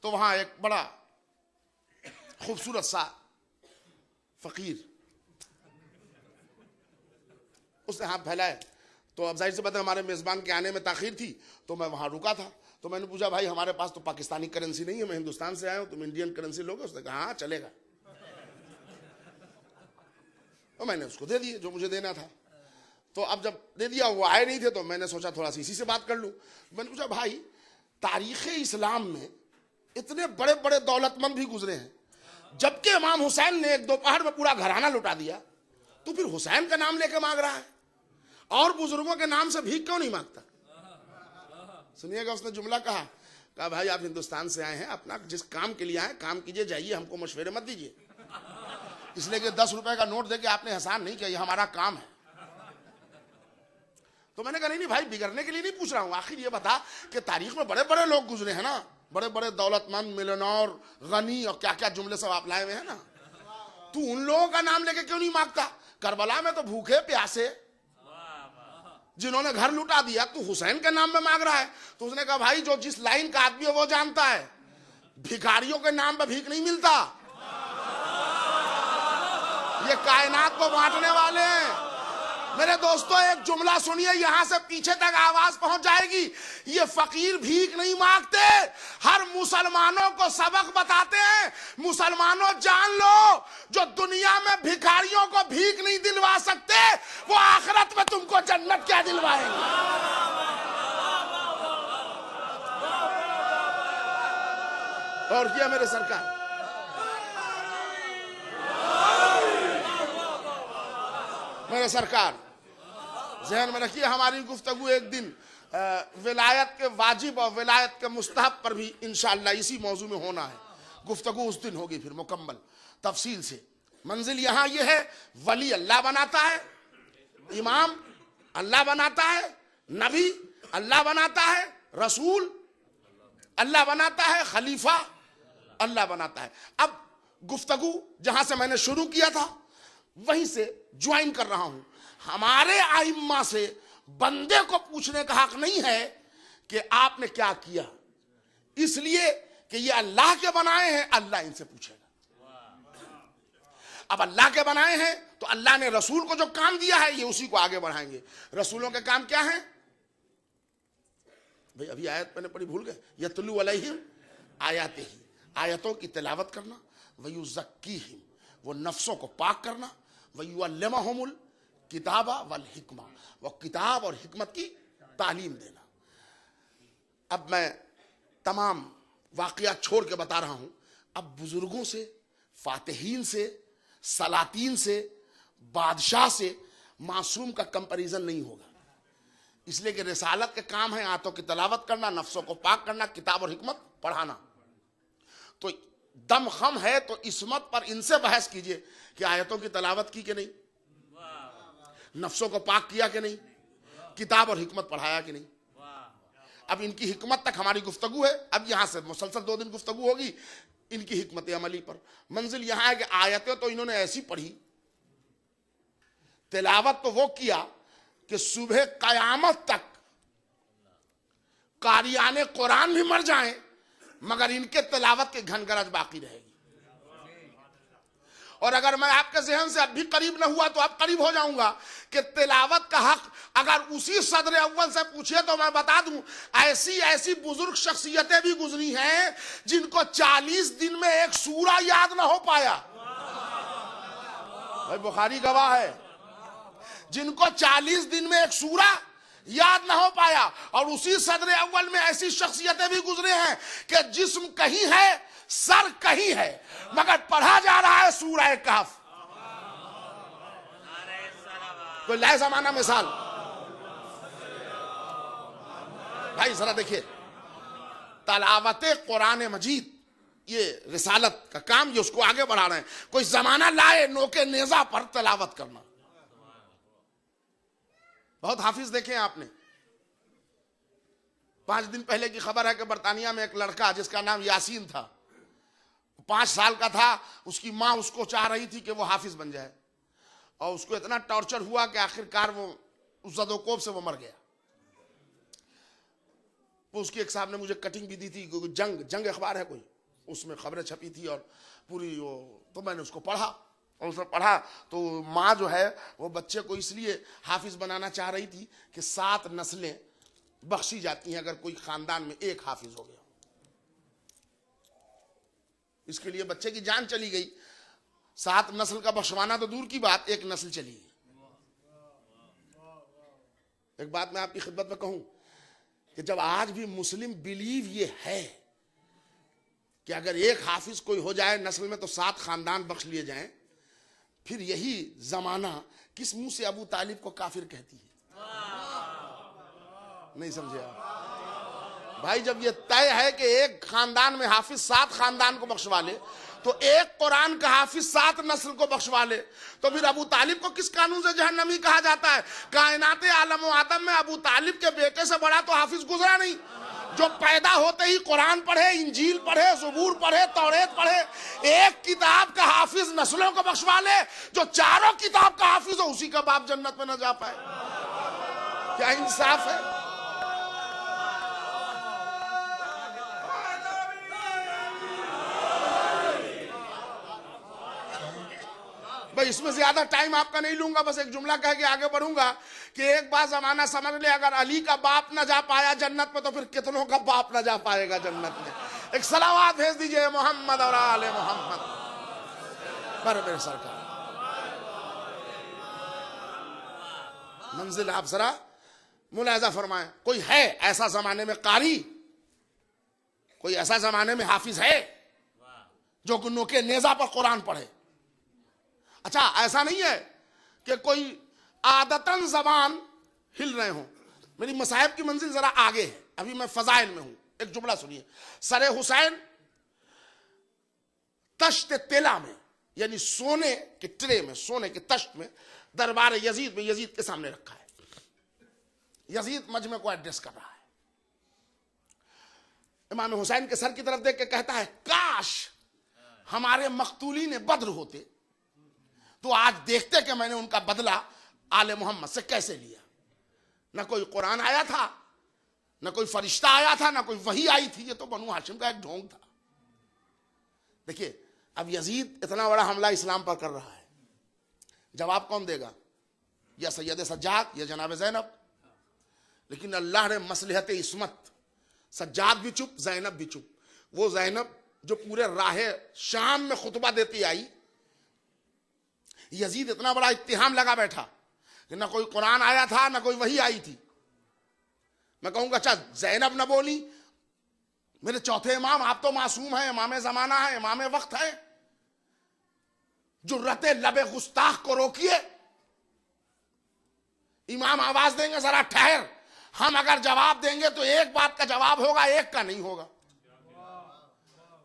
तो वहां एक बड़ा खूबसूरत सा फकीर, उसने हाथ फैलाए, तो अब जाहिर सी बात है हमारे मेजबान के आने में ताखीर थी, तो मैं वहां रुका था। तो मैंने पूछा भाई हमारे पास तो पाकिस्तानी करेंसी नहीं है, मैं हिंदुस्तान से आया हूं, तुम इंडियन करेंसी लोगे? उसने कहा हाँ चलेगा। तो मैंने उसको दे दिए जो मुझे देना था। तो अब जब दे दिया, वो आए नहीं थे, तो मैंने सोचा थोड़ा सी इसी से बात कर लूं। मैंने पूछा भाई तारीख इस्लाम में इतने बड़े बड़े दौलतमंद भी गुजरे हैं, जबकि इमाम हुसैन ने एक दोपहर में पूरा घराना लुटा दिया, तो फिर हुसैन का नाम लेके मांग रहा है और बुजुर्गों के नाम से भीख क्यों नहीं मांगता? सुनिएगा उसने जुमला कहा भाई आप हिंदुस्तान से आए हैं, अपना जिस काम के लिए आए काम कीजिए, जाइए, हमको मशवरे मत दीजिए, इसलिए कि 10 रुपए का नोट देके आपने एहसान नहीं किया, ये हमारा काम है। तो मैंने कहा नहीं भाई बिगड़ने के लिए नहीं पूछ रहा हूं, आखिर ये बता कि तारीख में बड़े बड़े लोग गुजरे हैं ना, बड़े बड़े दौलतमंद, मिलनौर, गनी और क्या क्या जुमले सब आप लाए हुए हैं ना, तू उन लोगों का नाम लेके क्यों नहीं मांगता? करबला में तो भूखे प्यासे जिन्होंने घर लुटा दिया, तू हुसैन के नाम में मांग रहा है। तो उसने कहा भाई जो जिस लाइन का आदमी है वो जानता है, भिखारियों के नाम पे भीख नहीं मिलता, ये कायनात को बांटने वाले हैं। मेरे दोस्तों एक जुमला सुनिए, यहां से पीछे तक आवाज पहुंच जाएगी। ये फकीर भीख नहीं मांगते, हर मुसलमानों को सबक बताते हैं। मुसलमानों जान लो, जो दुनिया में भिखारियों को भीख नहीं दिलवा सकते, वो आखिरत में तुमको जन्नत क्या दिलवाएंगे। और किया मेरे सरकार, मेरे सरकार ज़हन में रखिए, हमारी गुफ्तगू एक दिन विलायत के वाजिब और विलायत के मुस्तहब पर भी इंशाअल्लाह इसी मौजू में होना है। गुफ्तगू उस दिन होगी फिर मुकम्मल तफसील से। मंजिल यहाँ ये है, वली अल्लाह बनाता है, इमाम अल्लाह बनाता है, नबी अल्लाह बनाता है, रसूल अल्लाह बनाता है, खलीफा अल्लाह बनाता है। अब गुफ्तगू जहां से मैंने शुरू किया था वहीं से ज्वाइन कर रहा हूं। हमारे आइम्मा से बंदे को पूछने का हक नहीं है कि आपने क्या किया, इसलिए कि ये अल्लाह के बनाए हैं, अल्लाह इनसे पूछेगा। अब अल्लाह के बनाए हैं तो अल्लाह ने रसूल को जो काम दिया है ये उसी को आगे बढ़ाएंगे। रसूलों के काम क्या है भाई? अभी आयत मैंने पढ़ी, भूल गए। यतलू अलैहिम आयातिही, आयतों की तिलावत करना, वयुज़क्कीहिम, वो नफ्सों को पाक करना, वयुअल्लिमुहुमुल किताबा वल हिकमा, वो किताब और हिकमत की तालीम देना। अब मैं तमाम वाकयात छोड़ के बता रहा हूं। अब बुजुर्गों से, फातिहीन से, सलातीन से, बादशाह से मासूम का कंपैरिजन नहीं होगा, इसलिए कि रिसालत के काम है आयतों की तलावत करना, नफ्सों को पाक करना, किताब और हिकमत पढ़ाना। तो दम खम है तो इस्मत पर इनसे बहस कीजिए कि आयतों की तलावत की कि नहीं, नफ्सों को पाक किया कि नहीं, किताब और हिकमत पढ़ाया कि नहीं। अब इनकी हिकमत तक हमारी गुफ्तगू है। अब यहां से मुसलसल 2 दिन गुफ्तगू होगी इनकी हिकमत अमली पर। मंजिल यहां है कि आयतें तो इन्होंने ऐसी पढ़ी, तिलावत तो वो किया कि सुबह कयामत तक कारियाने कुरान भी मर जाएं मगर इनके तिलावत के घनगरज बाकी रहेगी। और अगर मैं आपके ज़हन से अब भी करीब न हुआ तो अब करीब हो जाऊंगा कि तिलावत का हक अगर उसी सदर अव्वल से पूछे तो मैं बता दूं, ऐसी ऐसी बुजुर्ग शख्सियतें भी गुजरी हैं जिनको 40 दिन में एक सूरा याद ना हो पाया। भाई बुखारी गवाह है, जिनको 40 दिन में एक सूरा याद ना हो पाया। और उसी सदर अव्वल में ऐसी शख्सियतें भी गुजरे हैं कि जिस्म कहीं है, सर कहीं है, मगर पढ़ा जा रहा है सूरह कहफ। कोई लाए जमाना मिसाल। भाई जरा देखिए, तलावत कुरान मजीद, ये रिसालत का काम, ये उसको आगे बढ़ा रहे हैं। कोई जमाना लाए नोके नेजा पर तलावत करना। बहुत हाफिज देखे हैं आपने। 5 दिन पहले की खबर है कि बरतानिया में एक लड़का जिसका नाम यासीन था, 5 साल का था, उसकी माँ उसको चाह रही थी कि वो हाफिज बन जाए, और उसको इतना टॉर्चर हुआ कि आखिरकार वो उस ज़दोकोब से वो मर गया। वो उसकी एक साहब ने मुझे कटिंग भी दी थी, जंग अखबार है कोई, उसमें खबरें छपी थी और पूरी वो, तो मैंने उसको पढ़ा। और उसमें पढ़ा तो माँ जो है वो बच्चे को इसलिए हाफिज बनाना चाह रही थी कि 7 नस्लें बख्शी जाती हैं अगर कोई खानदान में एक हाफिज हो गया। इसके लिए बच्चे की जान चली गई। 7 नस्ल का बख्शवाना तो दूर की बात, 1 नस्ल चली। एक बात मैं आपकी खिदमत में कहूं कि जब आज भी मुस्लिम बिलीव ये है कि अगर एक हाफिज कोई हो जाए नस्ल में तो 7 खानदान बख्श लिए जाएं, फिर यही जमाना किस मुंह से अबू तालिब को काफिर कहती है? नहीं समझे आप? भाई जब ये तय है कि एक खानदान में हाफिज 7 खानदान को बख्शवा ले, तो एक कुरान का हाफिज 7 नस्ल को बख्शवा ले, तो फिर अबू तालिब को किस कानून से जहन्नमी कहा जाता है? कायनात आलम व आदम में अबू तालिब के बेटे से बड़ा तो हाफिज गुजरा नहीं, जो पैदा होते ही कुरान पढ़े, इंजील पढ़े, ज़बूर पढ़े, तौरेत पढ़े। एक किताब का हाफिज नस्लों को बख्शवा ले, जो चारों किताब का हाफिज हो उसी का बाप जन्नत में न जा पाए। क्या इंसाफ है? भाई इसमें ज्यादा टाइम आपका नहीं लूंगा, बस एक जुमला कह के आगे बढ़ूंगा कि एक बार जमाना समझ ले, अगर अली का बाप न जा पाया जन्नत में तो फिर कितनों का बाप न जा पाएगा जन्नत में। एक सलावत भेज दीजिए मोहम्मद और आले मोहम्मद पर मेरे सरकार। मंजिल आप जरा मुलाजा फरमाएं, कोई है ऐसा जमाने में कारी, कोई ऐसा जमाने में हाफिज है जो गुन्नों के नेजा पर कुरान पढ़े? अच्छा ऐसा नहीं है कि कोई आदतन जबान हिल रहे हो। मेरी मसाहिब की मंजिल जरा आगे है, अभी मैं फजाइल में हूं। एक जुमला सुनिए, सरे हुसैन तश्त तेला में, यानी सोने के ट्रे में, सोने के तश्त में, दरबार यजीद में यजीद के सामने रखा है। यजीद मजमे को एड्रेस कर रहा है। इमाम हुसैन के सर की तरफ देख के कहता है, काश हमारे मकतूली ने बद्र होते तो आज देखते कि मैंने उनका बदला आले मोहम्मद से कैसे लिया। ना कोई कुरान आया था, ना कोई फरिश्ता आया था, ना कोई वही आई थी, ये तो बनु हाशिम का एक ढोंग था। देखिए अब यजीद इतना बड़ा हमला इस्लाम पर कर रहा है, जवाब कौन देगा? या सैयद सज्जाद या जनाब ज़ैनब? लेकिन अल्लाह ने मसलहत इस्मत, सज्जाद भी चुप, ज़ैनब भी चुप। वो ज़ैनब जो पूरे राह शाम में खुतबा देती आई, यजीद इतना बड़ा इत्तिहाम लगा बैठा कि ना कोई कुरान आया था ना कोई वही आई थी। मैं कहूंगा अच्छा ज़ैनब न बोली, मेरे चौथे इमाम, आप तो मासूम हैं, इमाम जमाना है, इमाम वक्त है, जुर्रते लबे गुस्ताख को रोकिए। इमाम आवाज देंगे जरा ठहर, हम अगर जवाब देंगे तो एक बात का जवाब होगा, एक का नहीं होगा।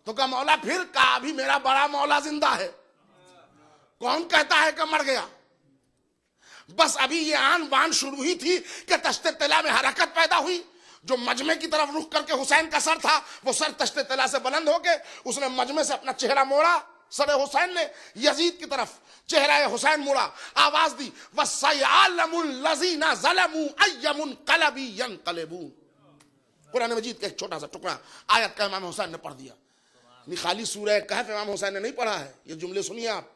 तो कहा मौला फिर? कहा अभी मेरा बड़ा मौला जिंदा है। कौन कहता है कि मर गया? बस अभी ये आन बान शुरू ही थी कि तश्ते तिला में हरकत पैदा हुई। जो मजमे की तरफ रुख करके हुसैन का सर था, वो सर तश्ते तिला से बुलंद होके उसने मजमे से अपना चेहरा मोड़ा। सर हुसैन ने यजीद की तरफ चेहरा हुसैन मोड़ा, आवाज दी वसयअलमुल लज़ीना ज़लमू अय्युन क़लबी यनक़लिबून। कुरान मजीद का एक छोटा सा टुकड़ा आयत का इमाम हुसैन ने पढ़ दिया। नहीं खाली सूरह कहफ इमाम हुसैन ने नहीं पढ़ा है, ये जुमले सुनिए आप,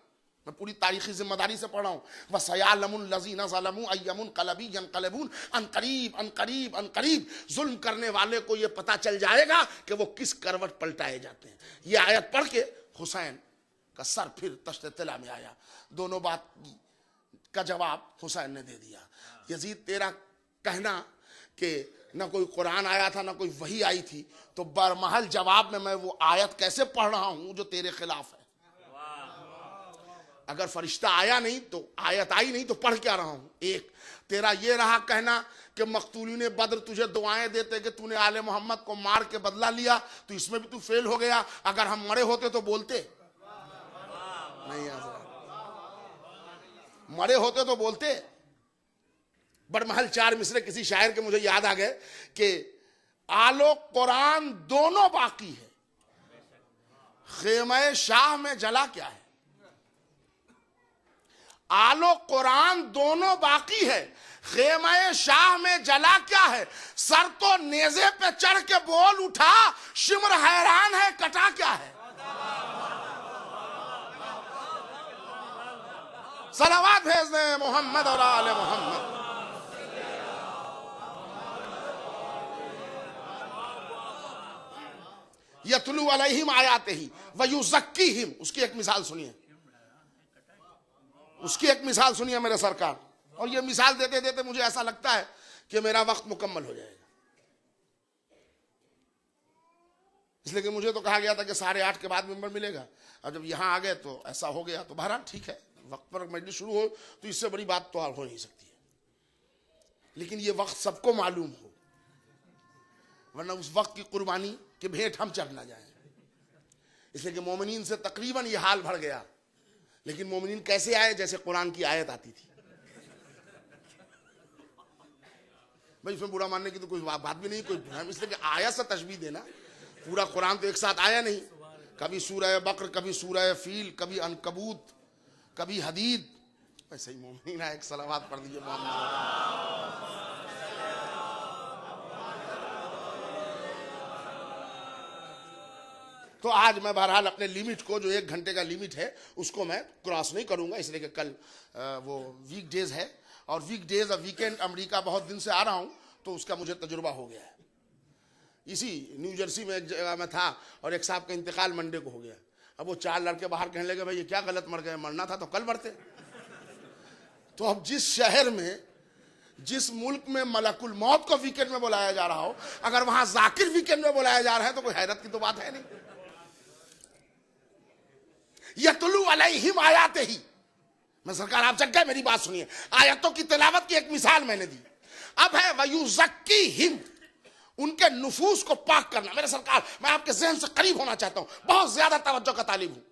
मैं पूरी तारीखी जिम्मेदारी से पढ़ रहा हूँ। वसयअलमुल लज़ीना ज़लमू अय्युन क़लबी यनक़लिबून। अनकरीब अनकरीब अनकरीब जुल्म करने वाले को ये पता चल जाएगा कि वो किस करवट पलटाए जाते हैं। ये आयत पढ़ के हुसैन का सर फिर तश्ते तिला में आया। दोनों बात का जवाब हुसैन ने दे दिया। यजीद तेरा कहना कि ना कोई कुरान आया था ना कोई वही आई थी, तो बरमहल जवाब में मैं वो आयत कैसे पढ़ रहा हूं जो तेरे खिलाफ है। अगर फरिश्ता आया नहीं तो आयत आई नहीं तो पढ़ क्या रहा हूं। एक तेरा ये रहा कहना कि मकतूलीन बद्र तुझे दुआएं देते कि तूने आले मोहम्मद को मार के बदला लिया, तो इसमें भी तू फेल हो गया। अगर हम मरे होते तो बोलते नहीं, मरे होते तो बोलते। बड़महल 4 मिसरे किसी शायर के मुझे याद आ गए कि आलो कुरान दोनों बाकी है, खेमे शाह में जला क्या है। आलो कुरान दोनों बाकी है, खेमे शाह में जला क्या है। सर तो नेजे पे चढ़ के बोल उठा, शिमर हैरान है कटा क्या है। सलावत भेज दें मोहम्मद और आले मोहम्मद। यतलू अलैहिम आयातिही व युज़क्कीहिम। उसकी एक मिसाल सुनिए, उसकी एक मिसाल सुनिए मेरे सरकार। और ये मिसाल देते देते मुझे ऐसा लगता है कि मेरा वक्त मुकम्मल हो जाएगा, इसलिए कि मुझे तो कहा गया था कि 8:30 के बाद मिंबर मिलेगा। अब जब यहां आ गए तो ऐसा हो गया, तो बहरहाल ठीक है, वक्त पर मजलिस शुरू हो तो इससे बड़ी बात तो हो नहीं सकती है। लेकिन ये वक्त सबको मालूम हो, वरना उस वक्त की कुर्बानी की भेंट हम चढ़ ना जाए। इसलिए कि मोमिनीन से तकरीबन ये हाल भर गया। लेकिन मोमिनीन कैसे आए? जैसे कुरान की आयत आती थी। भाई इसमें बुरा मानने की तो कोई बात भी नहीं, कोई इसलिए कि आयत से तशबीह देना, पूरा कुरान तो एक साथ आया नहीं। कभी सूरह बकर, कभी सूरह फील, कभी अनकबूत, कभी हदीद। वैसे ही मोमिनीन एक सलावत पढ़ दीजिए मोहम्मद। तो आज मैं बहरहाल अपने लिमिट को, जो 1 घंटे का लिमिट है, उसको मैं क्रॉस नहीं करूंगा, इसलिए कि कल वो वीक डेज है और वीक डेज और वीकेंड अमेरिका बहुत दिन से आ रहा हूं, तो उसका मुझे तजुर्बा हो गया है। इसी न्यू जर्सी में एक जगह में था और एक साहब का इंतकाल मंडे को हो गया। अब वो 4 लड़के बाहर कहने लगे भाई ये क्या गलत मर गए, मरना था तो कल मरते। तो अब जिस शहर में, जिस मुल्क में मलकुल मौत को वीकेंड में बुलाया जा रहा हो, अगर वहां जाकिर वीकेंड में बुलाया जा रहा है तो कोई हैरत की तो बात है नहीं। यतलू अलैहिम आयातिही। मैं सरकार आप जग गए, मेरी बात सुनिए। आयतों की तिलावत की एक मिसाल मैंने दी। अब है वयुज़क्कीहिम, उनके नुफूस को पाक करना। मेरे सरकार मैं आपके ज़हन से करीब होना चाहता हूं, बहुत ज्यादा तवज्जो का तालिब हूं।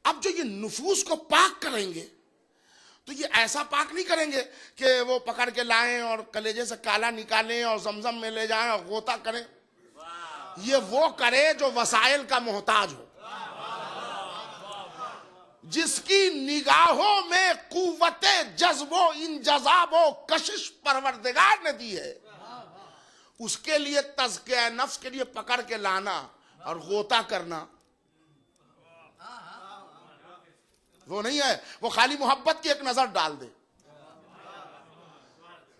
अब जो ये नुफूस को पाक करेंगे, तो ये ऐसा पाक नहीं करेंगे कि वो पकड़ के लाएं और कलेजे से काला निकालें और जमजम में ले जाएं और गोता करें। ये वो करे जो वसाइल का मोहताज हो, जिसकी निगाहों में कुव्वते जज्बो इंजज़ाबो कशिश परवरदिगार ने दी है। उसके लिए तज़किया नफ्स के लिए पकड़ के लाना और गोता करना वो नहीं है। वो खाली मोहब्बत की एक नजर डाल दे।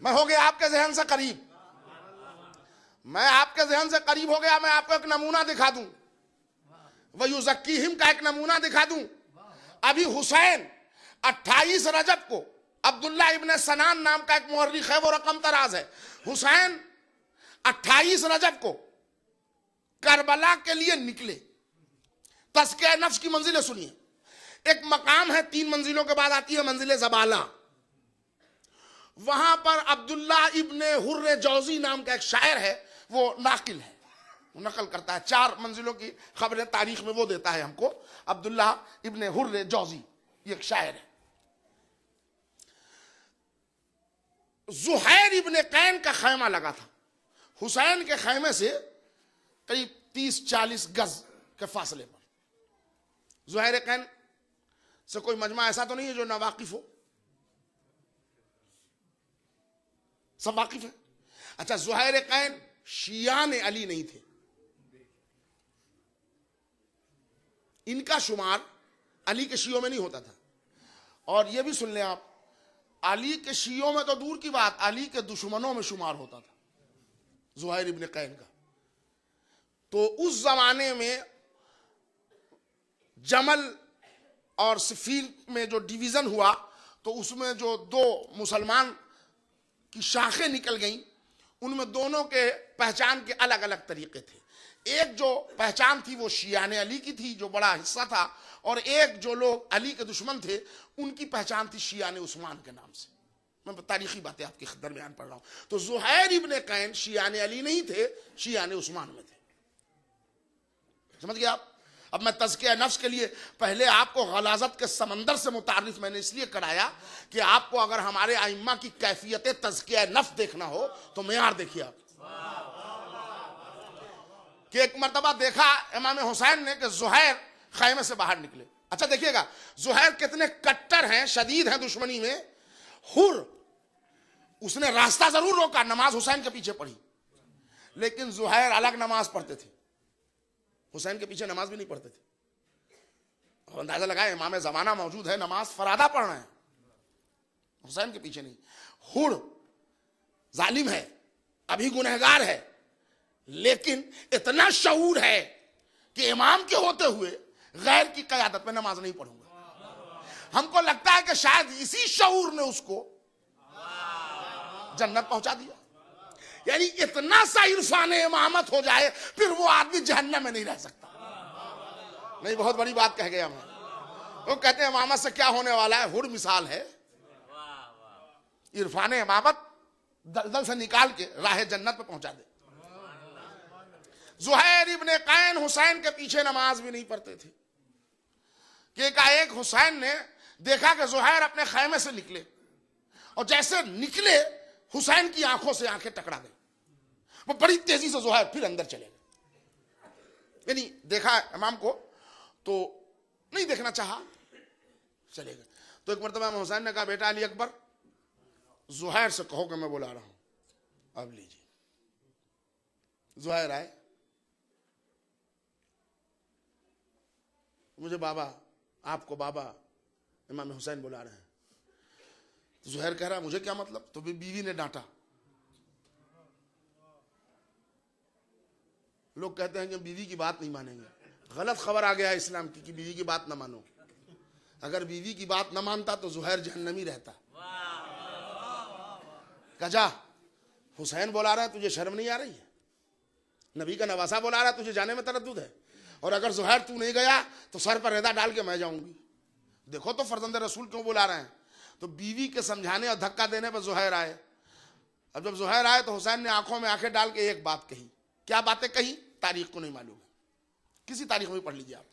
मैं हो गया आपके जहन से करीब, मैं आपके जहन से करीब हो गया। मैं आपको एक नमूना दिखा दूं, वयुज़क्कीहिम का एक नमूना दिखा दूं। अभी हुसैन 28 रजब को अब्दुल्ला इब्न सनान नाम का एक मुअर्रिख है, वो रकम तराज है। हुसैन 28 रजब को करबला के लिए निकले। तज़किया नफ्स की मंजिलें सुनिए। एक मकाम है, 3 मंजिलों के बाद आती है मंजिल ज़बाला। वहां पर अब्दुल्ला इब्न हुर्र जौजी नाम का एक शायर है, वो नाकिल है, वो नकल करता है। 4 मंजिलों की खबरें तारीख में वो देता है हमको। अब्दुल्ला इब्न हुर्र जौजी ये एक शायर है। ज़ुहैर इब्न कैन का खैमा लगा था हुसैन के खैमे से करीब 30-40 गज के फासले पर। ज़ुहैर कैन से कोई मजमा ऐसा तो नहीं है जो ना वाकिफ हो, सब वाकिफ है। अच्छा, ज़ुहैर कैन शियाने अली नहीं थे, इनका शुमार अली के शियों में नहीं होता था। और यह भी सुन लें आप, अली के शियों में तो दूर की बात, अली के दुश्मनों में शुमार होता था ज़ुहैर इब्न कैन का। तो उस जमाने में जमल और सिफीन में जो डिवीजन हुआ, तो उसमें जो 2 मुसलमान की शाखें निकल गईं, उनमें दोनों के पहचान के अलग अलग तरीके थे। एक जो पहचान थी वो शियाने अली की थी, जो बड़ा हिस्सा था, और एक जो लोग अली के दुश्मन थे उनकी पहचान थी शियाने उस्मान के नाम से। मैं तारीखी बातें आपके दरमियान पढ़ रहा हूं। तो ज़ुहैर इब्न कैन शियाने अली नहीं थे, शियाने उस्मान में थे। समझ गए आप? अब मैं तज़किया नफ्स के लिए पहले आपको गलाज़त के समंदर से मुतारिफ मैंने इसलिए कराया कि आपको अगर हमारे आइम्मा की कैफियत तज़किया नफ्स देखना हो तो मेयार देखिए आप। कि एक मरतबा देखा इमाम हुसैन ने कि ज़ुहैर खैमे से बाहर निकले। अच्छा देखिएगा, ज़ुहैर कितने कट्टर हैं, शदीद हैं दुश्मनी में। हुर उसने रास्ता जरूर रोका, नमाज हुसैन के पीछे पढ़ी, लेकिन ज़ुहैर अलग नमाज पढ़ते थे, हुसैन के पीछे नमाज भी नहीं पढ़ते थे। और अंदाजा लगाए, इमाम ज़माना मौजूद है, नमाज फरादा पढ़ रहे हैं, हुसैन के पीछे नहीं। हुर जालिम है, अभी गुनहगार है, लेकिन इतना शऊर है कि इमाम के होते हुए गैर की क़यादत में नमाज नहीं पढ़ूंगा। हमको लगता है कि शायद इसी शऊर ने उसको जन्नत पहुंचा दिया। यानी इतना सा इरफान इमामत हो जाए फिर वो आदमी जहन्नम में नहीं रह सकता। नहीं, बहुत बड़ी बात कह गया मैं। वो कहते हैं इमामत से क्या होने वाला है, हुर मिसाल है। इरफान इमामत दलदल से निकाल के राह जन्नत पे पहुंचा दे। ज़ुहैर इब्न कैन हुसैन के पीछे नमाज भी नहीं पढ़ते थे कि एकाएक हुसैन ने देखा कि ज़ुहैर अपने खैमे से निकले, और जैसे निकले हुसैन की आंखों से आंखें टकरा गई। वो बड़ी तेजी से ज़ुहैर फिर अंदर चले गए। यानी देखा इमाम को तो नहीं देखना चाहा, चले गए। तो एक मरतबा हुसैन ने कहा, बेटा अली अकबर, ज़ुहैर से कहो कि मैं बुला रहा हूं, अब लीजिए। ज़ुहैर आए, मुझे बाबा, आपको बाबा इमाम हुसैन बुला रहे हैं। तो ज़ुहैर कह रहा है मुझे क्या मतलब। तो बीवी ने डांटा। लोग कहते हैं कि बीवी की बात नहीं मानेंगे। गलत खबर आ गया है इस्लाम की कि बीवी की बात ना मानो। अगर बीवी की बात ना मानता तो ज़ुहैर जहन्नमी रहता। कजा, हुसैन बुला रहा है, तुझे शर्म नहीं आ रही है? नबी का नवासा बुला रहा है, तुझे जाने में तरद्दुद है? और अगर ज़ुहैर तू नहीं गया तो सर पर रेदा डाल के मैं जाऊंगी। देखो तो फर्जंद रसूल क्यों बुला रहे हैं। तो बीवी के समझाने और धक्का देने पर ज़ुहैर आए। अब जब ज़ुहैर आए तो हुसैन ने आंखों में आंखें डाल के एक बात कही। क्या बातें कही तारीख को नहीं मालूम है, किसी तारीख में पढ़ लीजिए आप।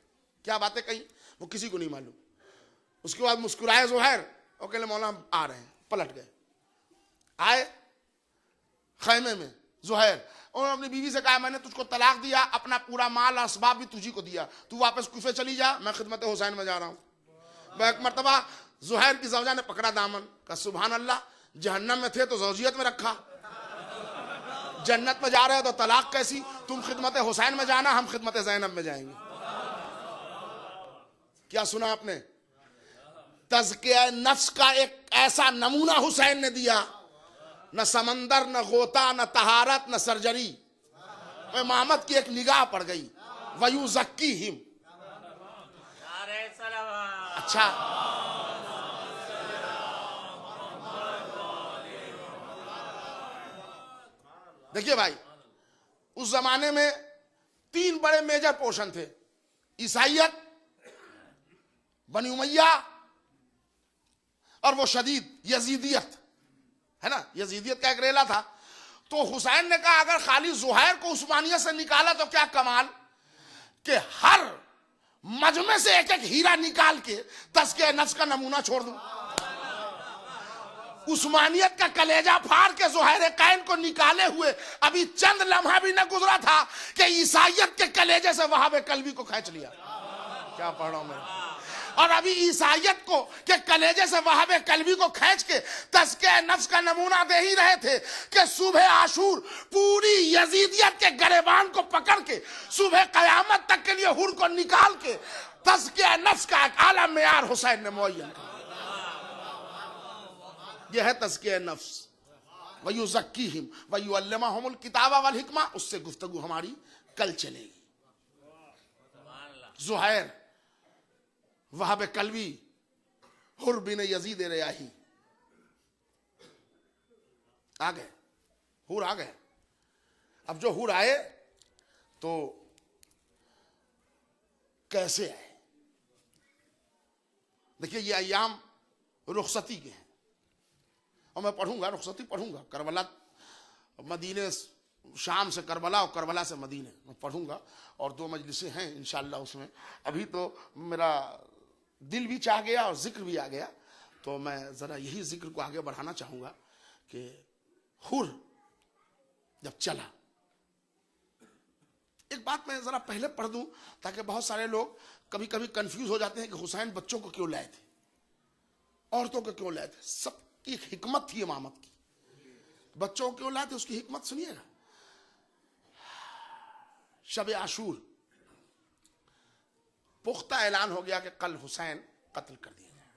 क्या बातें कही वो किसी को नहीं मालूम। उसके बाद मुस्कुराए ज़ुहैर और कहले मौला हम आ रहे हैं। पलट गए, आए खैमे में ज़ुहैर, और अपनी बीवी से कहा मैंने तुझको तलाक दिया, अपना पूरा माल असबाब भी तुझी को दिया, तू वापस कुफे चली जा, मैं खिदमत हुसैन में जा रहा हूं। एक मरतबा ज़ुहैर की ज़ौजा ने पकड़ा दामन, कहा सुभान अल्लाह, जहन्नम में थे तो ज़ौजियत में रखा, जन्नत में जा रहे हो तो तलाक कैसी। तुम खिदमत हुसैन में जाना, हम खिदमत ज़ैनब में जाएंगे। क्या सुना आपने? तज़किया नफ्स का एक ऐसा नमूना हुसैन ने दिया। न समंदर, न गोता, न तहारत, न सर्जरी, इमामत की एक निगाह पड़ गई। वयू जक्की हिम। अच्छा देखिए भाई, उस जमाने में 3 बड़े मेजर पोर्शन थे, ईसाइयत, बनी उमैया और वो शदीद यजीदियत, है ना। यजीदियत का एक रेला था। तो हुसैन ने कहा अगर खाली जुहैर को उस्मानियत से निकाला तो क्या कमाल कि हर मजमे से एक एक हीरा निकाल के तज़किया नफ्स का नमूना छोड़ दूं। उस्मानियत का कलेजा फाड़ के ज़ुहैर कैन को निकाले हुए अभी चंद लम्हा भी न गुजरा था कि ईसाइयत के कलेजे से वहाब कल्बी को खींच लिया। क्या पढ़ रहा हूं मैं? और अभी ईसाइयत को के कलेजे से वहाब कल्बी को खींच के तज़किया नफ्स का नमूना दे ही रहे थे कि सुबह आशूर पूरी यजीदियत के गरेबान को पकड़ के सुबह कयामत तक के लिए हुर को निकाल के तज़किया नफ्स का एक आला मेयार हुसैन ने मुअय्यन किया। यह है तज़किया नफ्स। वयुज़क्कीहिम वयुअल्लिमुहुमुल किताब वल हिकमा। उससे गुफ्तगू हमारी कल चलेगी। ज़ुहैर, वहाब कल्बी, हुर बिन यजीद रियाही आ गए, हुर आ गए। अब जो हुर आए तो कैसे आए? देखिए ये अय्याम रुखसती के हैं और मैं पढ़ूंगा, रुखसती पढ़ूंगा, करबला मदीने, शाम से करबला और करबला से मदीने मैं पढ़ूंगा और 2 मजलिसें हैं इंशाअल्लाह उसमें। अभी तो मेरा दिल भी चाह गया और जिक्र भी आ गया, तो मैं ज़रा यही जिक्र को आगे बढ़ाना चाहूँगा कि हुर जब चला, एक बात मैं ज़रा पहले पढ़ दूँ ताकि बहुत सारे लोग कभी कभी कंफ्यूज हो जाते हैं कि हुसैन बच्चों को क्यों लाए थे, औरतों को क्यों लाए थे। सब की एक हिकमत थी इमामत की। बच्चों को क्यों लाए थे उसकी हिकमत सुनिएगा। शब आशूर पुख्ता ऐलान हो गया कि कल हुसैन कत्ल कर दिया जाए।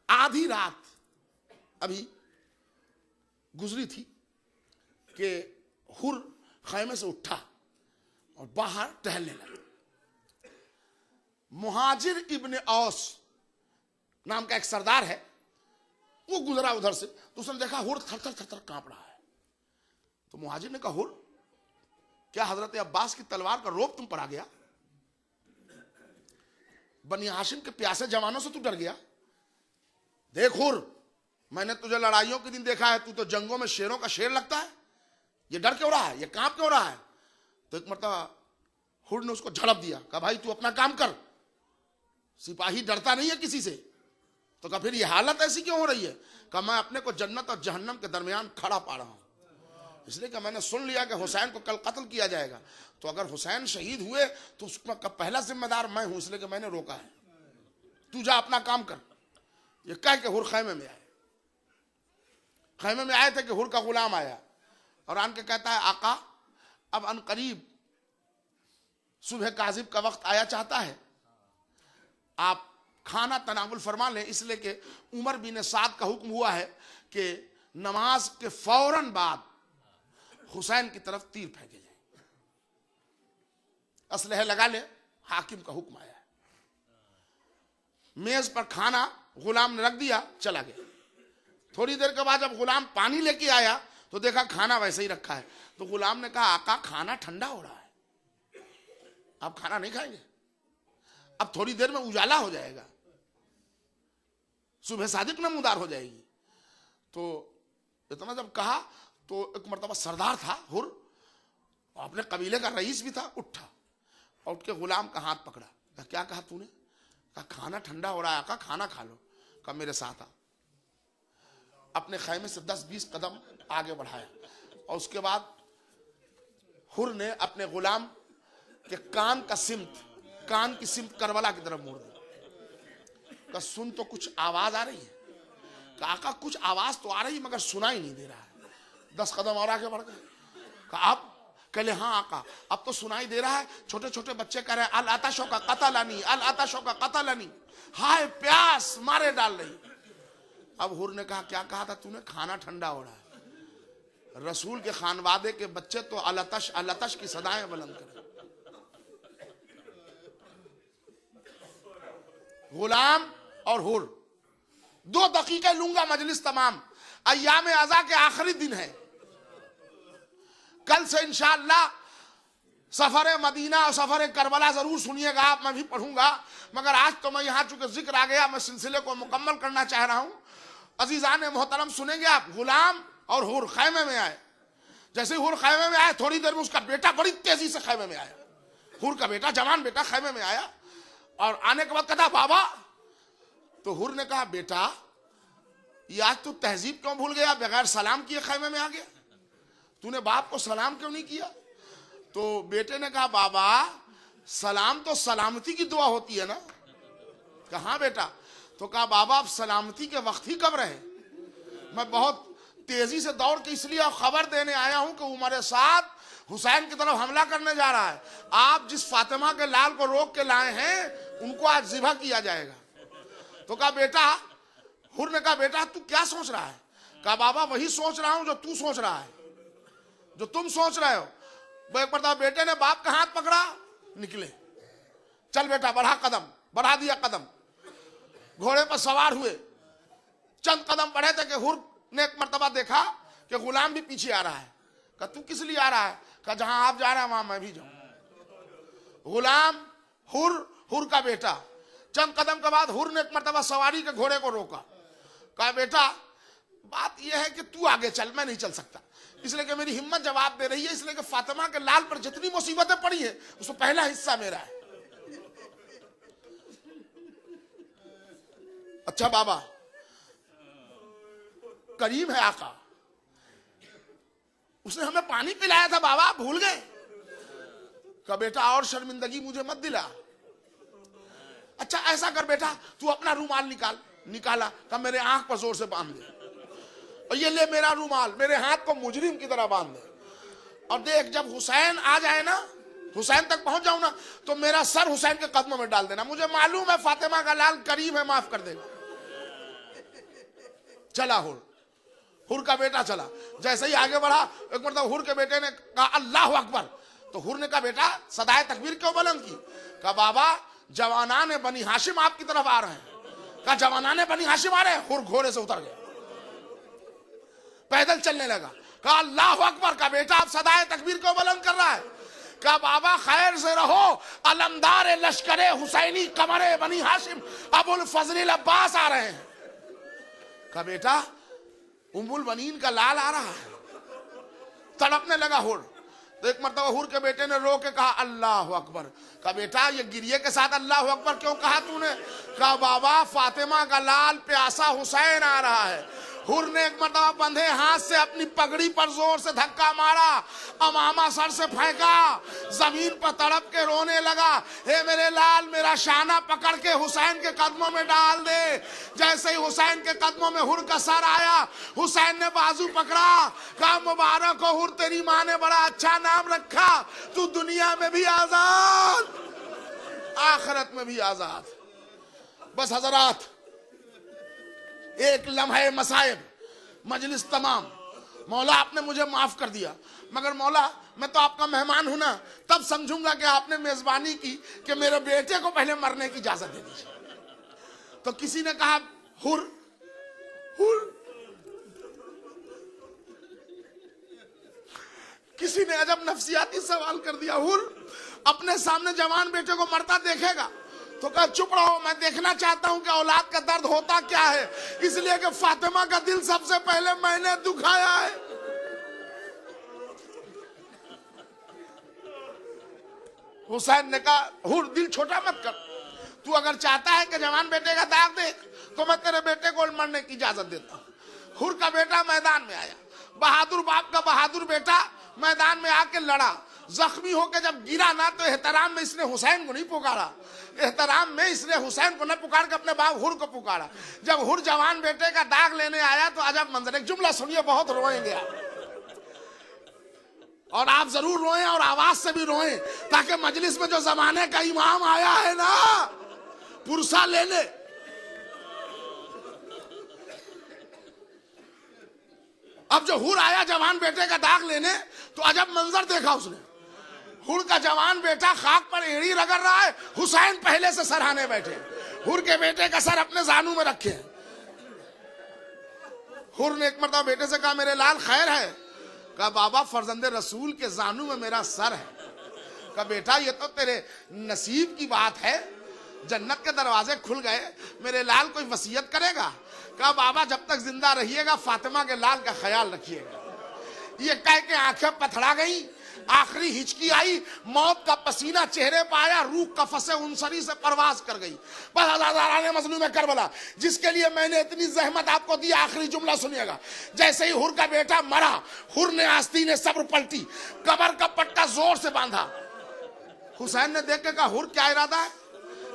आधी रात अभी गुजरी थी कि हुर खैमे से उठा और बाहर टहलने लगा। मुहाजिर इब्न औस नाम का एक सरदार है, वो गुजरा उधर से, तो उसने देखा हुर थर थर थर थर कांप रहा है। तो मुहाजिर ने कहा हुर, क्या हजरत अब्बास की तलवार का रोब तुम पर आ गया? बनी हाशिम के प्यासे जवानों से तू डर गया? देख हुर, मैंने तुझे लड़ाइयों के दिन देखा है, तू तो जंगों में शेरों का शेर लगता है, ये डर क्यों रहा है, ये कांप क्यों रहा है? तो एक मरतबा हुर ने उसको झड़प दिया, कहा भाई तू अपना काम कर, सिपाही डरता नहीं है किसी से। तो कहा फिर ये हालत ऐसी क्यों हो रही है? कहा मैं अपने को जन्नत और जहन्नम के दरमियान खड़ा पा रहा हूं, इसलिए कि मैंने सुन लिया कि हुसैन को कल कत्ल किया जाएगा, तो अगर हुसैन शहीद हुए तो उसका पहला जिम्मेदार मैं हूं, इसलिए कि मैंने रोका है, तू जा अपना काम कर। ये कह के हुर खैमे में आए। खैमे में आए थे कि हुर का गुलाम आया और आन के कहता है आका अब अनकरीब सुबह काजिब का वक्त आया चाहता है, आप खाना तनावुल फरमा लें, इसलिए कि उमर बिन साद का हुक्म हुआ है कि नमाज के फौरन बाद हुसैन की तरफ तीर फेंके जाए, असलहे लगा ले, हाकिम का हुक्म आया है। मेज पर खाना गुलाम ने रख दिया, चला गया। थोड़ी देर के बाद जब गुलाम पानी लेके आया तो देखा खाना वैसे ही रखा है। तो गुलाम ने कहा आका खाना ठंडा हो रहा है, आप खाना नहीं खाएंगे? अब थोड़ी देर में उजाला हो जाएगा, सुबह सादिक नमूदार हो जाएगी। तो इतना जब कहा तो एक मरतबा सरदार था हुर, अपने कबीले का रईस भी था, उठा और उठ के गुलाम का हाथ पकड़ा। कहा क्या कहा तूने? कहा खाना ठंडा हो रहा है आका, खाना खा लो। कहा मेरे साथ आ। अपने खैमे से 10-20 कदम आगे बढ़ाया और उसके बाद हुर ने अपने गुलाम के कान की सिमत करबला की तरफ मोड़ दी। कहा सुन, तो कुछ आवाज आ रही है? कहा आका कुछ आवाज तो आ रही मगर सुनाई नहीं दे रहा है। 10 कदम और आगे बढ़ गए। कहा अब? कहले हाँ आका अब तो सुनाई दे रहा है, छोटे छोटे बच्चे कह रहे हैं अल आताशों का कतलानी, अल आताशों का कतलानी, हाय प्यास मारे डाल रही। अब हुर ने कहा क्या कहा था तूने? खाना ठंडा हो रहा है। रसूल के खानवादे के बच्चे तो अलतश की सदाएं बुलंद करें। गुलाम और हुर 2 दकीके लूंगा, मजलिस तमाम। अय्याम अज़ा के आखिरी दिन है। कल से इंशाअल्लाह सफर मदीना और सफर करबला जरूर सुनिएगा आप, मैं भी पढ़ूंगा, मगर आज तो मैं यहाँ चूंकि जिक्र आ गया, मैं सिलसिले को मुकम्मल करना चाह रहा हूँ। अजीजान मोहतरम सुनेंगे आप, गुलाम और हुर खैमे में आए। जैसे हुर खैमे में आया, थोड़ी देर में उसका बेटा बड़ी तेजी से खैमे में आया। हुर का बेटा, जवान बेटा खैमे में आया और आने के बाद कहता बाबा। तो हुर ने कहा बेटा ये आज तू तहजीब क्यों भूल गया, बगैर सलाम किए खैमे में आ गया, तूने बाप को सलाम क्यों नहीं किया। तो बेटे ने कहा बाबा सलाम तो सलामती की दुआ होती है ना। कहा बेटा, तो कहा बाबा आप सलामती के वक्त ही कब रहे, मैं बहुत तेजी से दौड़ के इसलिए खबर देने आया हूं कि उमर साद हुसैन की तरफ हमला करने जा रहा है, आप जिस फातिमा के लाल को रोक के लाए हैं उनको आज ज़िबा किया जाएगा। तो कहा बेटा, हुर ने कहा बेटा तू क्या सोच रहा है। कहा बाबा वही सोच रहा हूं जो तू सोच रहा है, जो तुम सोच रहे हो। वो एक बार बेटे ने बाप का हाथ पकड़ा, निकले, चल बेटा बढ़ा कदम, बढ़ा दिया कदम, घोड़े पर सवार हुए। चंद कदम बढ़े थे कि हुर ने एक मर्तबा देखा कि गुलाम भी पीछे आ रहा है। कहा तू किस लिए आ रहा है। कहा जहां आप जा रहे हैं वहां मैं भी जाऊं। गुलाम हुर का बेटा। चंद कदम के बाद हुर ने एक मर्तबा सवारी के घोड़े को रोका। कहा बेटा बात यह है कि तू आगे चल, मैं नहीं चल सकता, इसलिए कि मेरी हिम्मत जवाब दे रही है, इसलिए कि फातिमा के लाल पर जितनी मुसीबतें पड़ी है उसमें पहला हिस्सा मेरा है। अच्छा बाबा, करीम है आका, उसने हमें पानी पिलाया था बाबा, भूल गए। कहा बेटा और शर्मिंदगी मुझे मत दिला। अच्छा ऐसा कर बेटा, तू अपना रूमाल निकाल। निकाला, कहा मेरे आंख पर जोर से बांध दे, और ये ले मेरा रूमाल, मेरे हाथ को मुजरिम की तरह बांध दे, और देख जब हुसैन आ जाए ना, हुसैन तक पहुंच जाऊं ना, तो मेरा सर हुसैन के कदमों में डाल देना, मुझे मालूम है फातिमा का लाल करीम है, माफ कर देगा। चला हुर का बेटा चला। जैसे ही आगे बढ़ा, एक मतलब हुर के बेटे ने कहा अल्लाह अकबर। तो हुर ने कहा बेटा सदाए तकबीर क्यों बुलंद की। कहा बाबा जवानाने बनी हाशिम आपकी तरफ आ रहे हैं। कहा जवानाने बनी हाशिम आ रहे हैं। हुर घोड़े से उतर गया, पैदल चलने लगा। कहा अल्लाह अकबर। का बेटा आप सदाए तकबीर क्यों बुलंद कर रहा है। कहा बाबा खैर से रहो, अलमदार लश्करे हुसैनी कमरे बनी हाशिम अबुल फजल अब्बास आ रहे हैं। कहा बेटा उम्मुल बनीन का लाल आ रहा है। तड़पने लगा हुर। तो एक मर्तबा हुर के बेटे ने रो के कहा अल्लाह अकबर। कहा बेटा ये गिरिये के साथ अल्लाह अकबर क्यों कहा तूने। कहा बाबा फातिमा का लाल प्यासा हुसैन आ रहा है। हुर ने एक मर्तबा बंधे हाथ से अपनी पगड़ी पर जोर से धक्का मारा, अमामा सर से फेंका, जमीन पर तड़प के रोने लगा, हे मेरे लाल मेरा शाना पकड़ के हुसैन के कदमों में डाल दे। जैसे ही हुसैन के कदमों में हुर का सर आया, हुसैन ने बाजू पकड़ा, कहा मुबारक हो हुर, तेरी माँ ने बड़ा अच्छा नाम रखा, तू दुनिया में भी आजाद आखिरत में भी आजाद। बस हजरात एक लम्हे मसाइब, मजलिस तमाम, मौला आपने मुझे माफ कर दिया, मगर मौला मैं तो आपका मेहमान हूं ना, तब समझूंगा कि आपने मेजबानी की कि मेरे बेटे को पहले मरने की इजाजत दे दीजिए। तो किसी ने कहा हुर किसी ने अजब नफसियाती सवाल कर दिया, हुर अपने सामने जवान बेटे को मरता देखेगा। तो कहा चुप रहो, मैं देखना चाहता हूं कि औलाद का दर्द होता क्या है, इसलिए कि फातिमा का दिल सबसे पहले मैंने दुखाया है। हुसैन ने कहा हुर दिल छोटा मत कर, तू अगर चाहता है कि जवान बेटे का दाग देख तो मैं तेरे बेटे को मरने की इजाजत देता हूं। हुर का बेटा मैदान में आया, बहादुर बाप का बहादुर बेटा मैदान में आके लड़ा, जख्मी होकर जब गिरा ना तो एहतराम में इसने हुसैन को नहीं पुकारा, एहतराम में इसने हुसैन को न पुकार के अपने बाप हुर को पुकारा। जब हुर जवान बेटे का दाग लेने आया तो अजब मंजर, एक जुमला सुनिए बहुत रोएंगे आप, और आप जरूर रोएं और आवाज से भी रोएं, ताकि मजलिस में जो जमाने का इमाम आया है ना पुरसा ले ले। अब जो हुर आया जवान बेटे का दाग लेने तो अजब मंजर देखा उसने, हुर का जवान बेटा खाक पर एड़ी रगड़ रहा है, हुसैन पहले से सरहाने बैठे, हुर के बेटे का सर अपने जानू में रखे, हुर ने एक मरतबा बेटे से कहा मेरे लाल खैर है? कहा बाबा फर्जंदे रसूल के जानू में मेरा सर है। कहा बेटा ये तो तेरे नसीब की बात है, जन्नत के दरवाजे खुल गए, मेरे लाल कोई वसीयत करेगा? कहा बाबा जब तक जिंदा रहिएगा फातिमा के लाल का ख्याल रखिएगा। ये कह के आंखें पथड़ा गई, आखिरी हिचकी आई, मौत का पसीना चेहरे पर आया, रूह कफसे उनसरी से परवाज कर गई। बस हज़ाराने मजलूम करबला जिसके लिए मैंने इतनी जहमत आपको दी, आखिरी जुमला सुनिएगा। जैसे ही हुर का बेटा मरा, हुर ने आस्तीन सब्र पलटी, कबर का पट्टा जोर से बांधा। हुसैन ने देख के कहा हुर क्या इरादा है,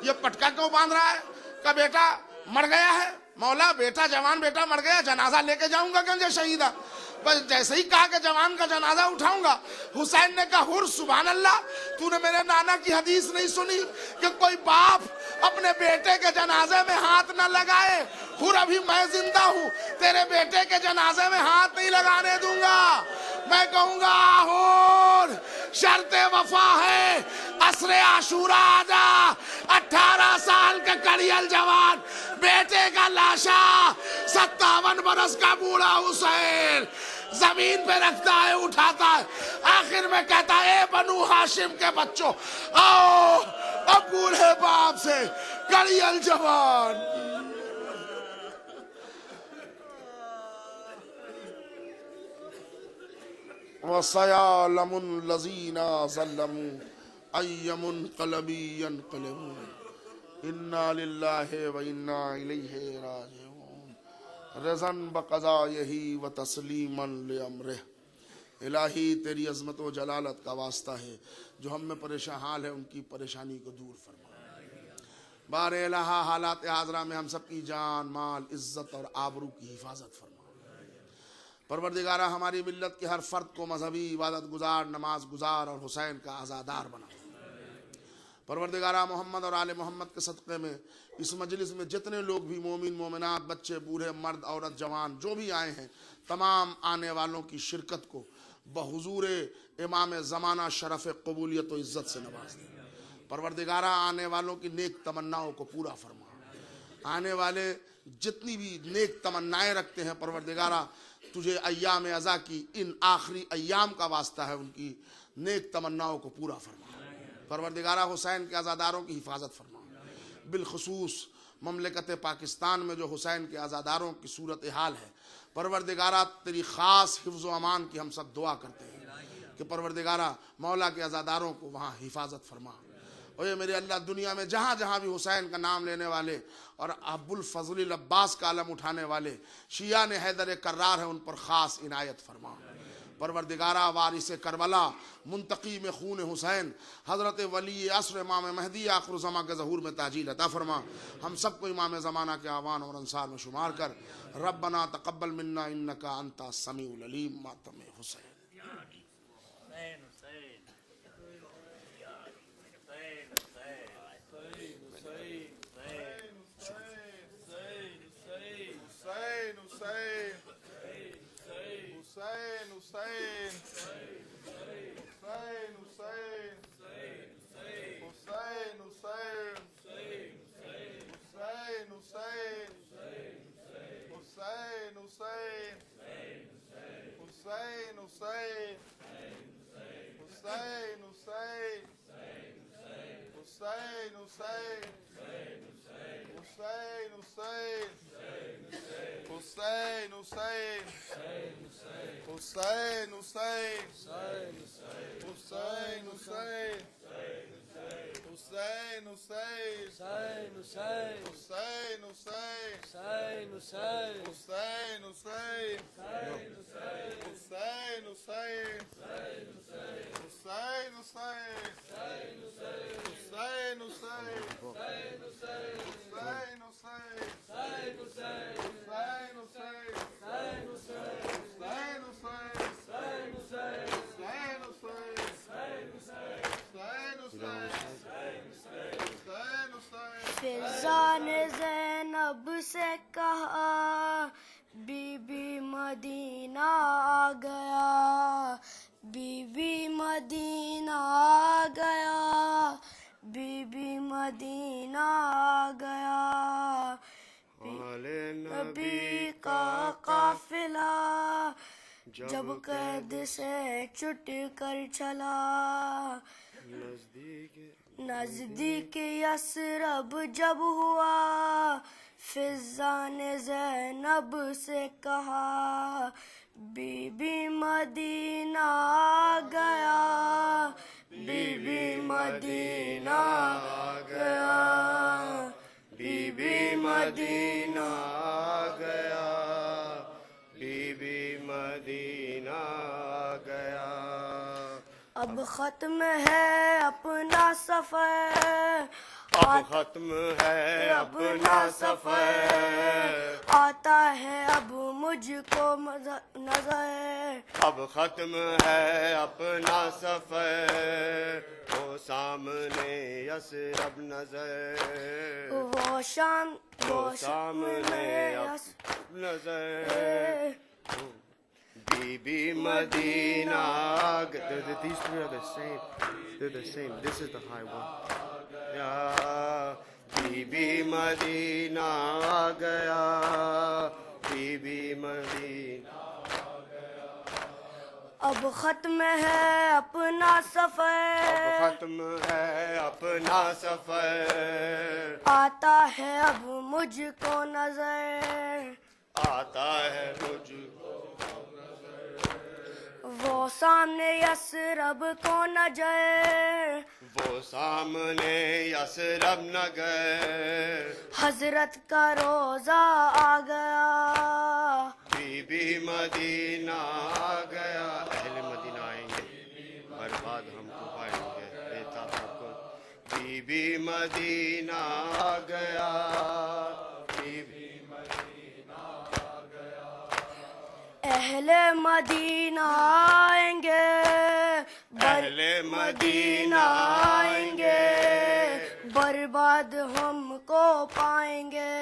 ये पटका क्यों बांध रहा है? का बेटा मर गया है। मौला बेटा जवान बेटा मर गया, जनाजा लेके जाऊंगा गंजे शहीदा। बस जैसे ही कहा कि जवान का जनाजा उठाऊंगा, हुसैन ने कहा हुर सुभान अल्लाह, तूने मेरे नाना की हदीस नहीं सुनी कि कोई बाप अपने बेटे के जनाजे में हाथ न लगाए? हुर अभी मैं जिंदा हूं, तेरे बेटे के जनाजे में हाथ नहीं लगाने दूंगा। मैं कहूंगा हुर शर्ते वफा है, असरे आशूरा आजा, 18 साल का कड़ियल जवान, बेटे का लाशा, 57 बरस का बूढ़ा हुसैन जमीन पे रखता है, उठाता है, आखिर में कहता है बनु हाशिम के बच्चों आओ, अब बूढ़े बाप से कड़ियल जवान। वसयालमुन लजीना ज़ल्लमू अय्यमुन क़लबी यनक़लिबून इन्ना लिल्लाहि व इन्ना इलैहि राजिऊन रज़न बक़ज़ाइही व तस्लीमन लिअम्रिह। इलाही तेरी अज़मत व जलालत का वास्ता है, जो हम में परेशान हाल है उनकी परेशानी को दूर फरमा। बारे इलाहा हालात हाज़रा में हम सब की जान माल इज़्ज़त और आबरू की हिफाजत फरमा। परवरदिगारा हमारी मिल्लत के हर फर्द को मजहबी इबादत गुजार, नमाज गुजार और हुसैन का आज़ादार बना। परवरदिगारा मोहम्मद और आले मोहम्मद के सदक़े में इस मजलिस में जितने लोग भी मोमिन मोमिनात, बच्चे बूढ़े, मर्द औरत जवान जो भी आए हैं, तमाम आने वालों की शिरकत को बहुज़ूर इमाम ज़माना शरफ़ कबूलियत व इज़्ज़त से नवाज दे। परवरदिगारा आने वालों की नेक तमन्नाओं को पूरा फरमा। आने वाले जितनी भी नेक तमन्नाएँ रखते हैं परवरदिगारा, तुझे अय्याम अज़ा की इन आखिरी अय्याम का वास्ता है, उनकी नेक तमन्नाओं को पूरा फरमा। परवरदिगारा हुसैन के आज़ादारों की हिफाजत फरमा। बिलखुसूस ममलकत पाकिस्तान में जो हुसैन के आज़ादारों की सूरत हाल है, परवरदिगारा तेरी ख़ास हिफ्ज़ व अमान की हम सब दुआ करते हैं कि परवरदिगारा मौला के आज़ादारों को वहाँ हिफाजत फरमा। और ये मेरे अल्लाह दुनिया में जहाँ जहाँ भी हुसैन का नाम लेने वाले और अबुल फज़ल अब्बास का आलम उठाने वाले शिया ने हैदर कर्रार है, उन पर ख़ास इनायत फरमा। परवरदिगारा वारिस करबला मुंतकी में खून हुसैन हज़रत वली असर इमाम महदी आखिर ज़मा के ज़हूर में ताजील अता फरमा। हम सबको इमाम ज़माना के आवान और अंसार में शुमार कर। रब्बना तक़ब्बल मिन्ना इन्नका अंता समीउल अलीम मातम हुसैन। फिज़ा ने ज़ैनब से कहा बीबी मदीना आ गया, बीबी मदीना आ गया, बीबी मदीना आ गया। नबी का काफिला जब कैद से छुट कर चला नजदीक यसरब जब हुआ फिजा ने ज़ैनब से कहा बीबी मदीना आ गया बीबी मदीना आ गया बीबी मदीना आ गया बीबी मदीना आ गया। अब खत्म है अपना सफर अब खत्म है अपना सफर आता है अब मुझको नजर अब खत्म है अपना सफर वो सामने यसरब नजर वो सामने यसरब नजर बीबी Medina. These three are the same. They're the same. This is the high one. Bibi Madina आ गया बीबी मदीना आ गया। अब खत्म है अपना सफर अब खत्म है अपना सफर आता है अब मुझको नजर आता है मुझको वो सामने यसरब को नजर वो सामने यसरब नगर हजरत का रोजा आ गया बीबी मदीना आ गया। अहले मदीना आएंगे बर्बाद हमको पाएंगे बेता सबको बीबी मदीना आ गया बीबी मदीना आ गया। अहले मदीना आएंगे अहले मदीना आएंगे बर्बाद हमको पाएंगे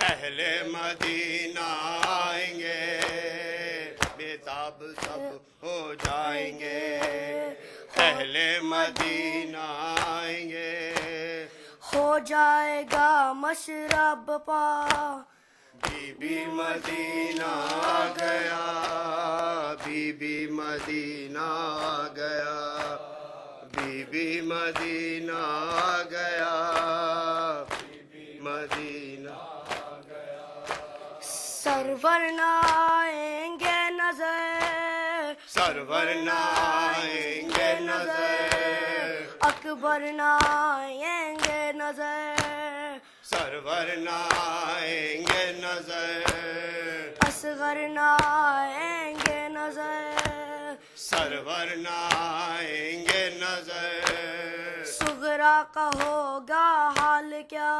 अहले मदीना आएंगे बेताब सब हो जाएंगे अहले मदीना आएंगे हो जाएगा मशरब पा बीबी मदीना आ गया बीबी मदीना आ गया बीबी मदीना आ गया बीबी मदीना आ गया। सरवर न आएंगे नजर सरवर न आएंगे नजर अकबर न आएंगे नजर सरवर न आएंगे नजर असगर न आएंगे नजर सरवर न आएंगे नजर सुगरा का होगा हाल क्या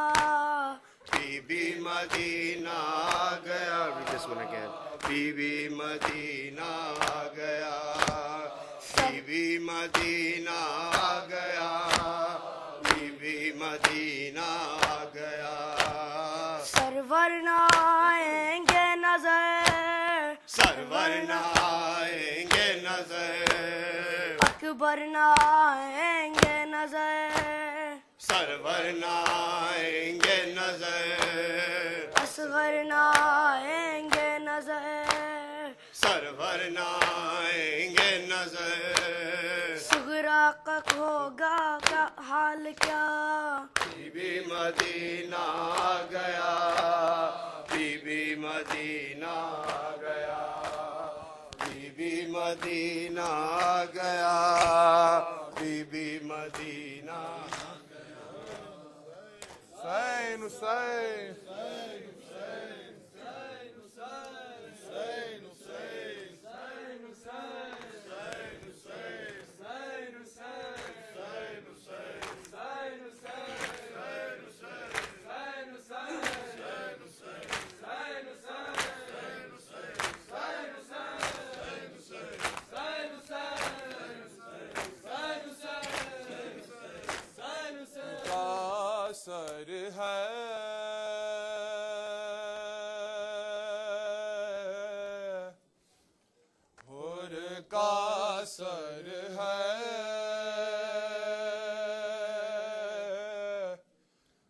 बीबी मदीना आ गया। Read this one again. Bibi Madina आ गया बीबी मदीना आ गया बीबी मदीना आ गया। सरवर न आएंगे नजर सरवर न आएंगे नजर अकबर न आएंगे नजर सरवर न आएंगे नजर असगर न आएंगे नजर सरवर न आएंगे नजर सुगरा का होगा का हाल क्या बीबी मदीना आ गया बीबी मदीना आ गया बीबी मदीना आ गया बीबी मदीना आ गया। Husain, Husain. सर है हुर का सर है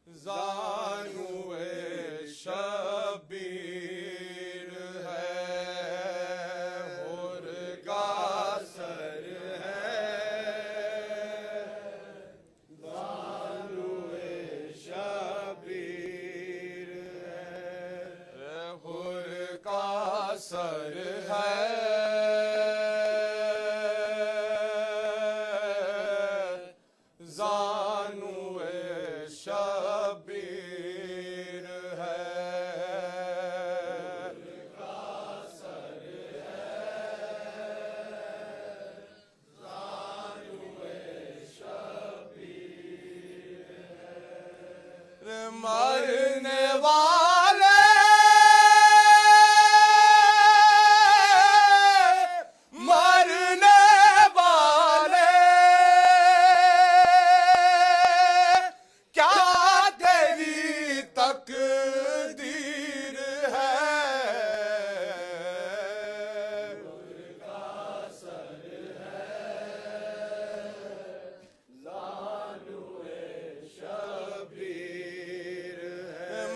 जानुए शबीर है सर है जानुए शबीर है मरने वाले मरने वाले क्या तेरी तकदीर है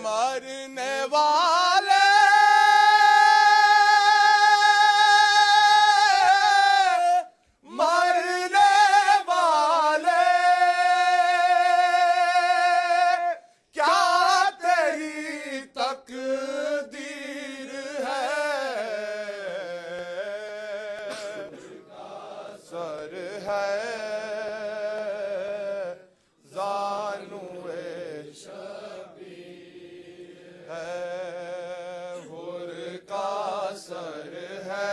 मरने वाले मरने वाले क्या तेरी तकदीर है सर है जानुए है हुर का सर है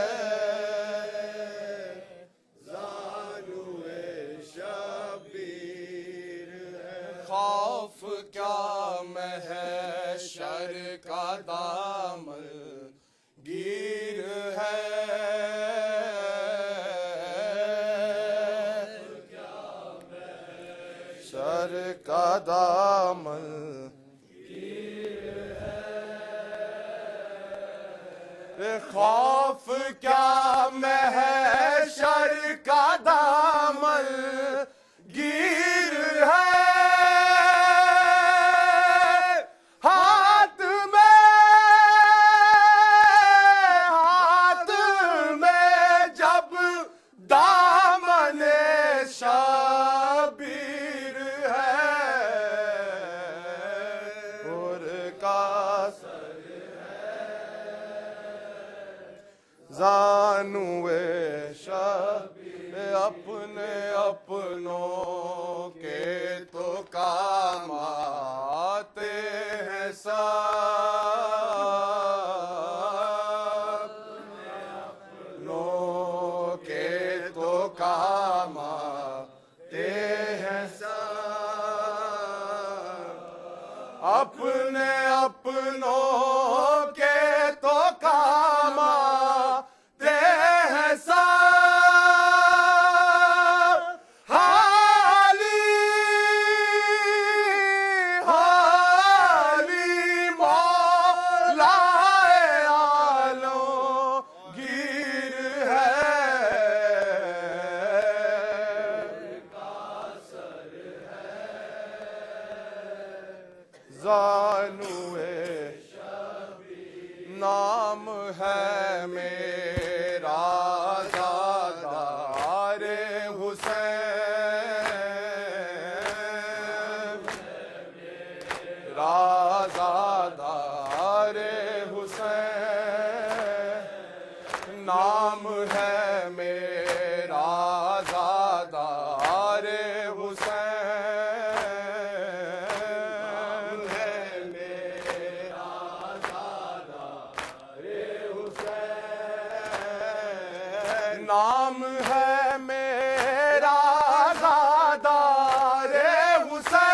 जानुए शबीर है खौफ क्या महशर का दामन गिर है शर का दामन खौफ क्या महशर का दामन गिर है हाथ में जब दामन शबीर है और का जानुए शबीर अपने अपनों के तो काम आते हैं सब अपनों के तो काम आते हैं सब अपने अपनों के तो काम आते हैं सब हाली हाली मौलाए आलमगीर है जानुए नाम है मेरा ज़ादारे हुसैन राज़ादारे हुसैन नाम है मेरा ज़ादारे हुसैन है मेरा ज़ादारे हुसैन नाम है मेरा ज़ादारे हुसैन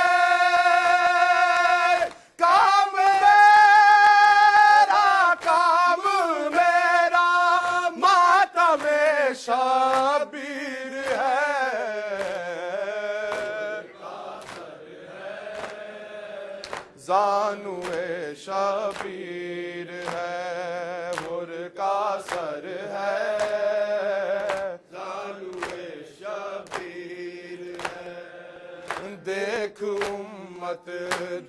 काम मेरा मातम शबीर है जानुए शबीर है हुर का सर है जानुए शबीर है देख उम्मत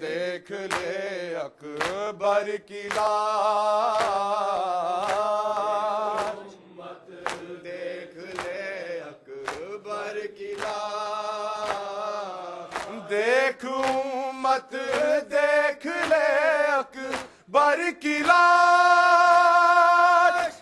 देख ले अकबर की लाश उम्मत देख ले अकबर की लाश देख उम्मत देख ले अकबर की लाश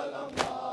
अलम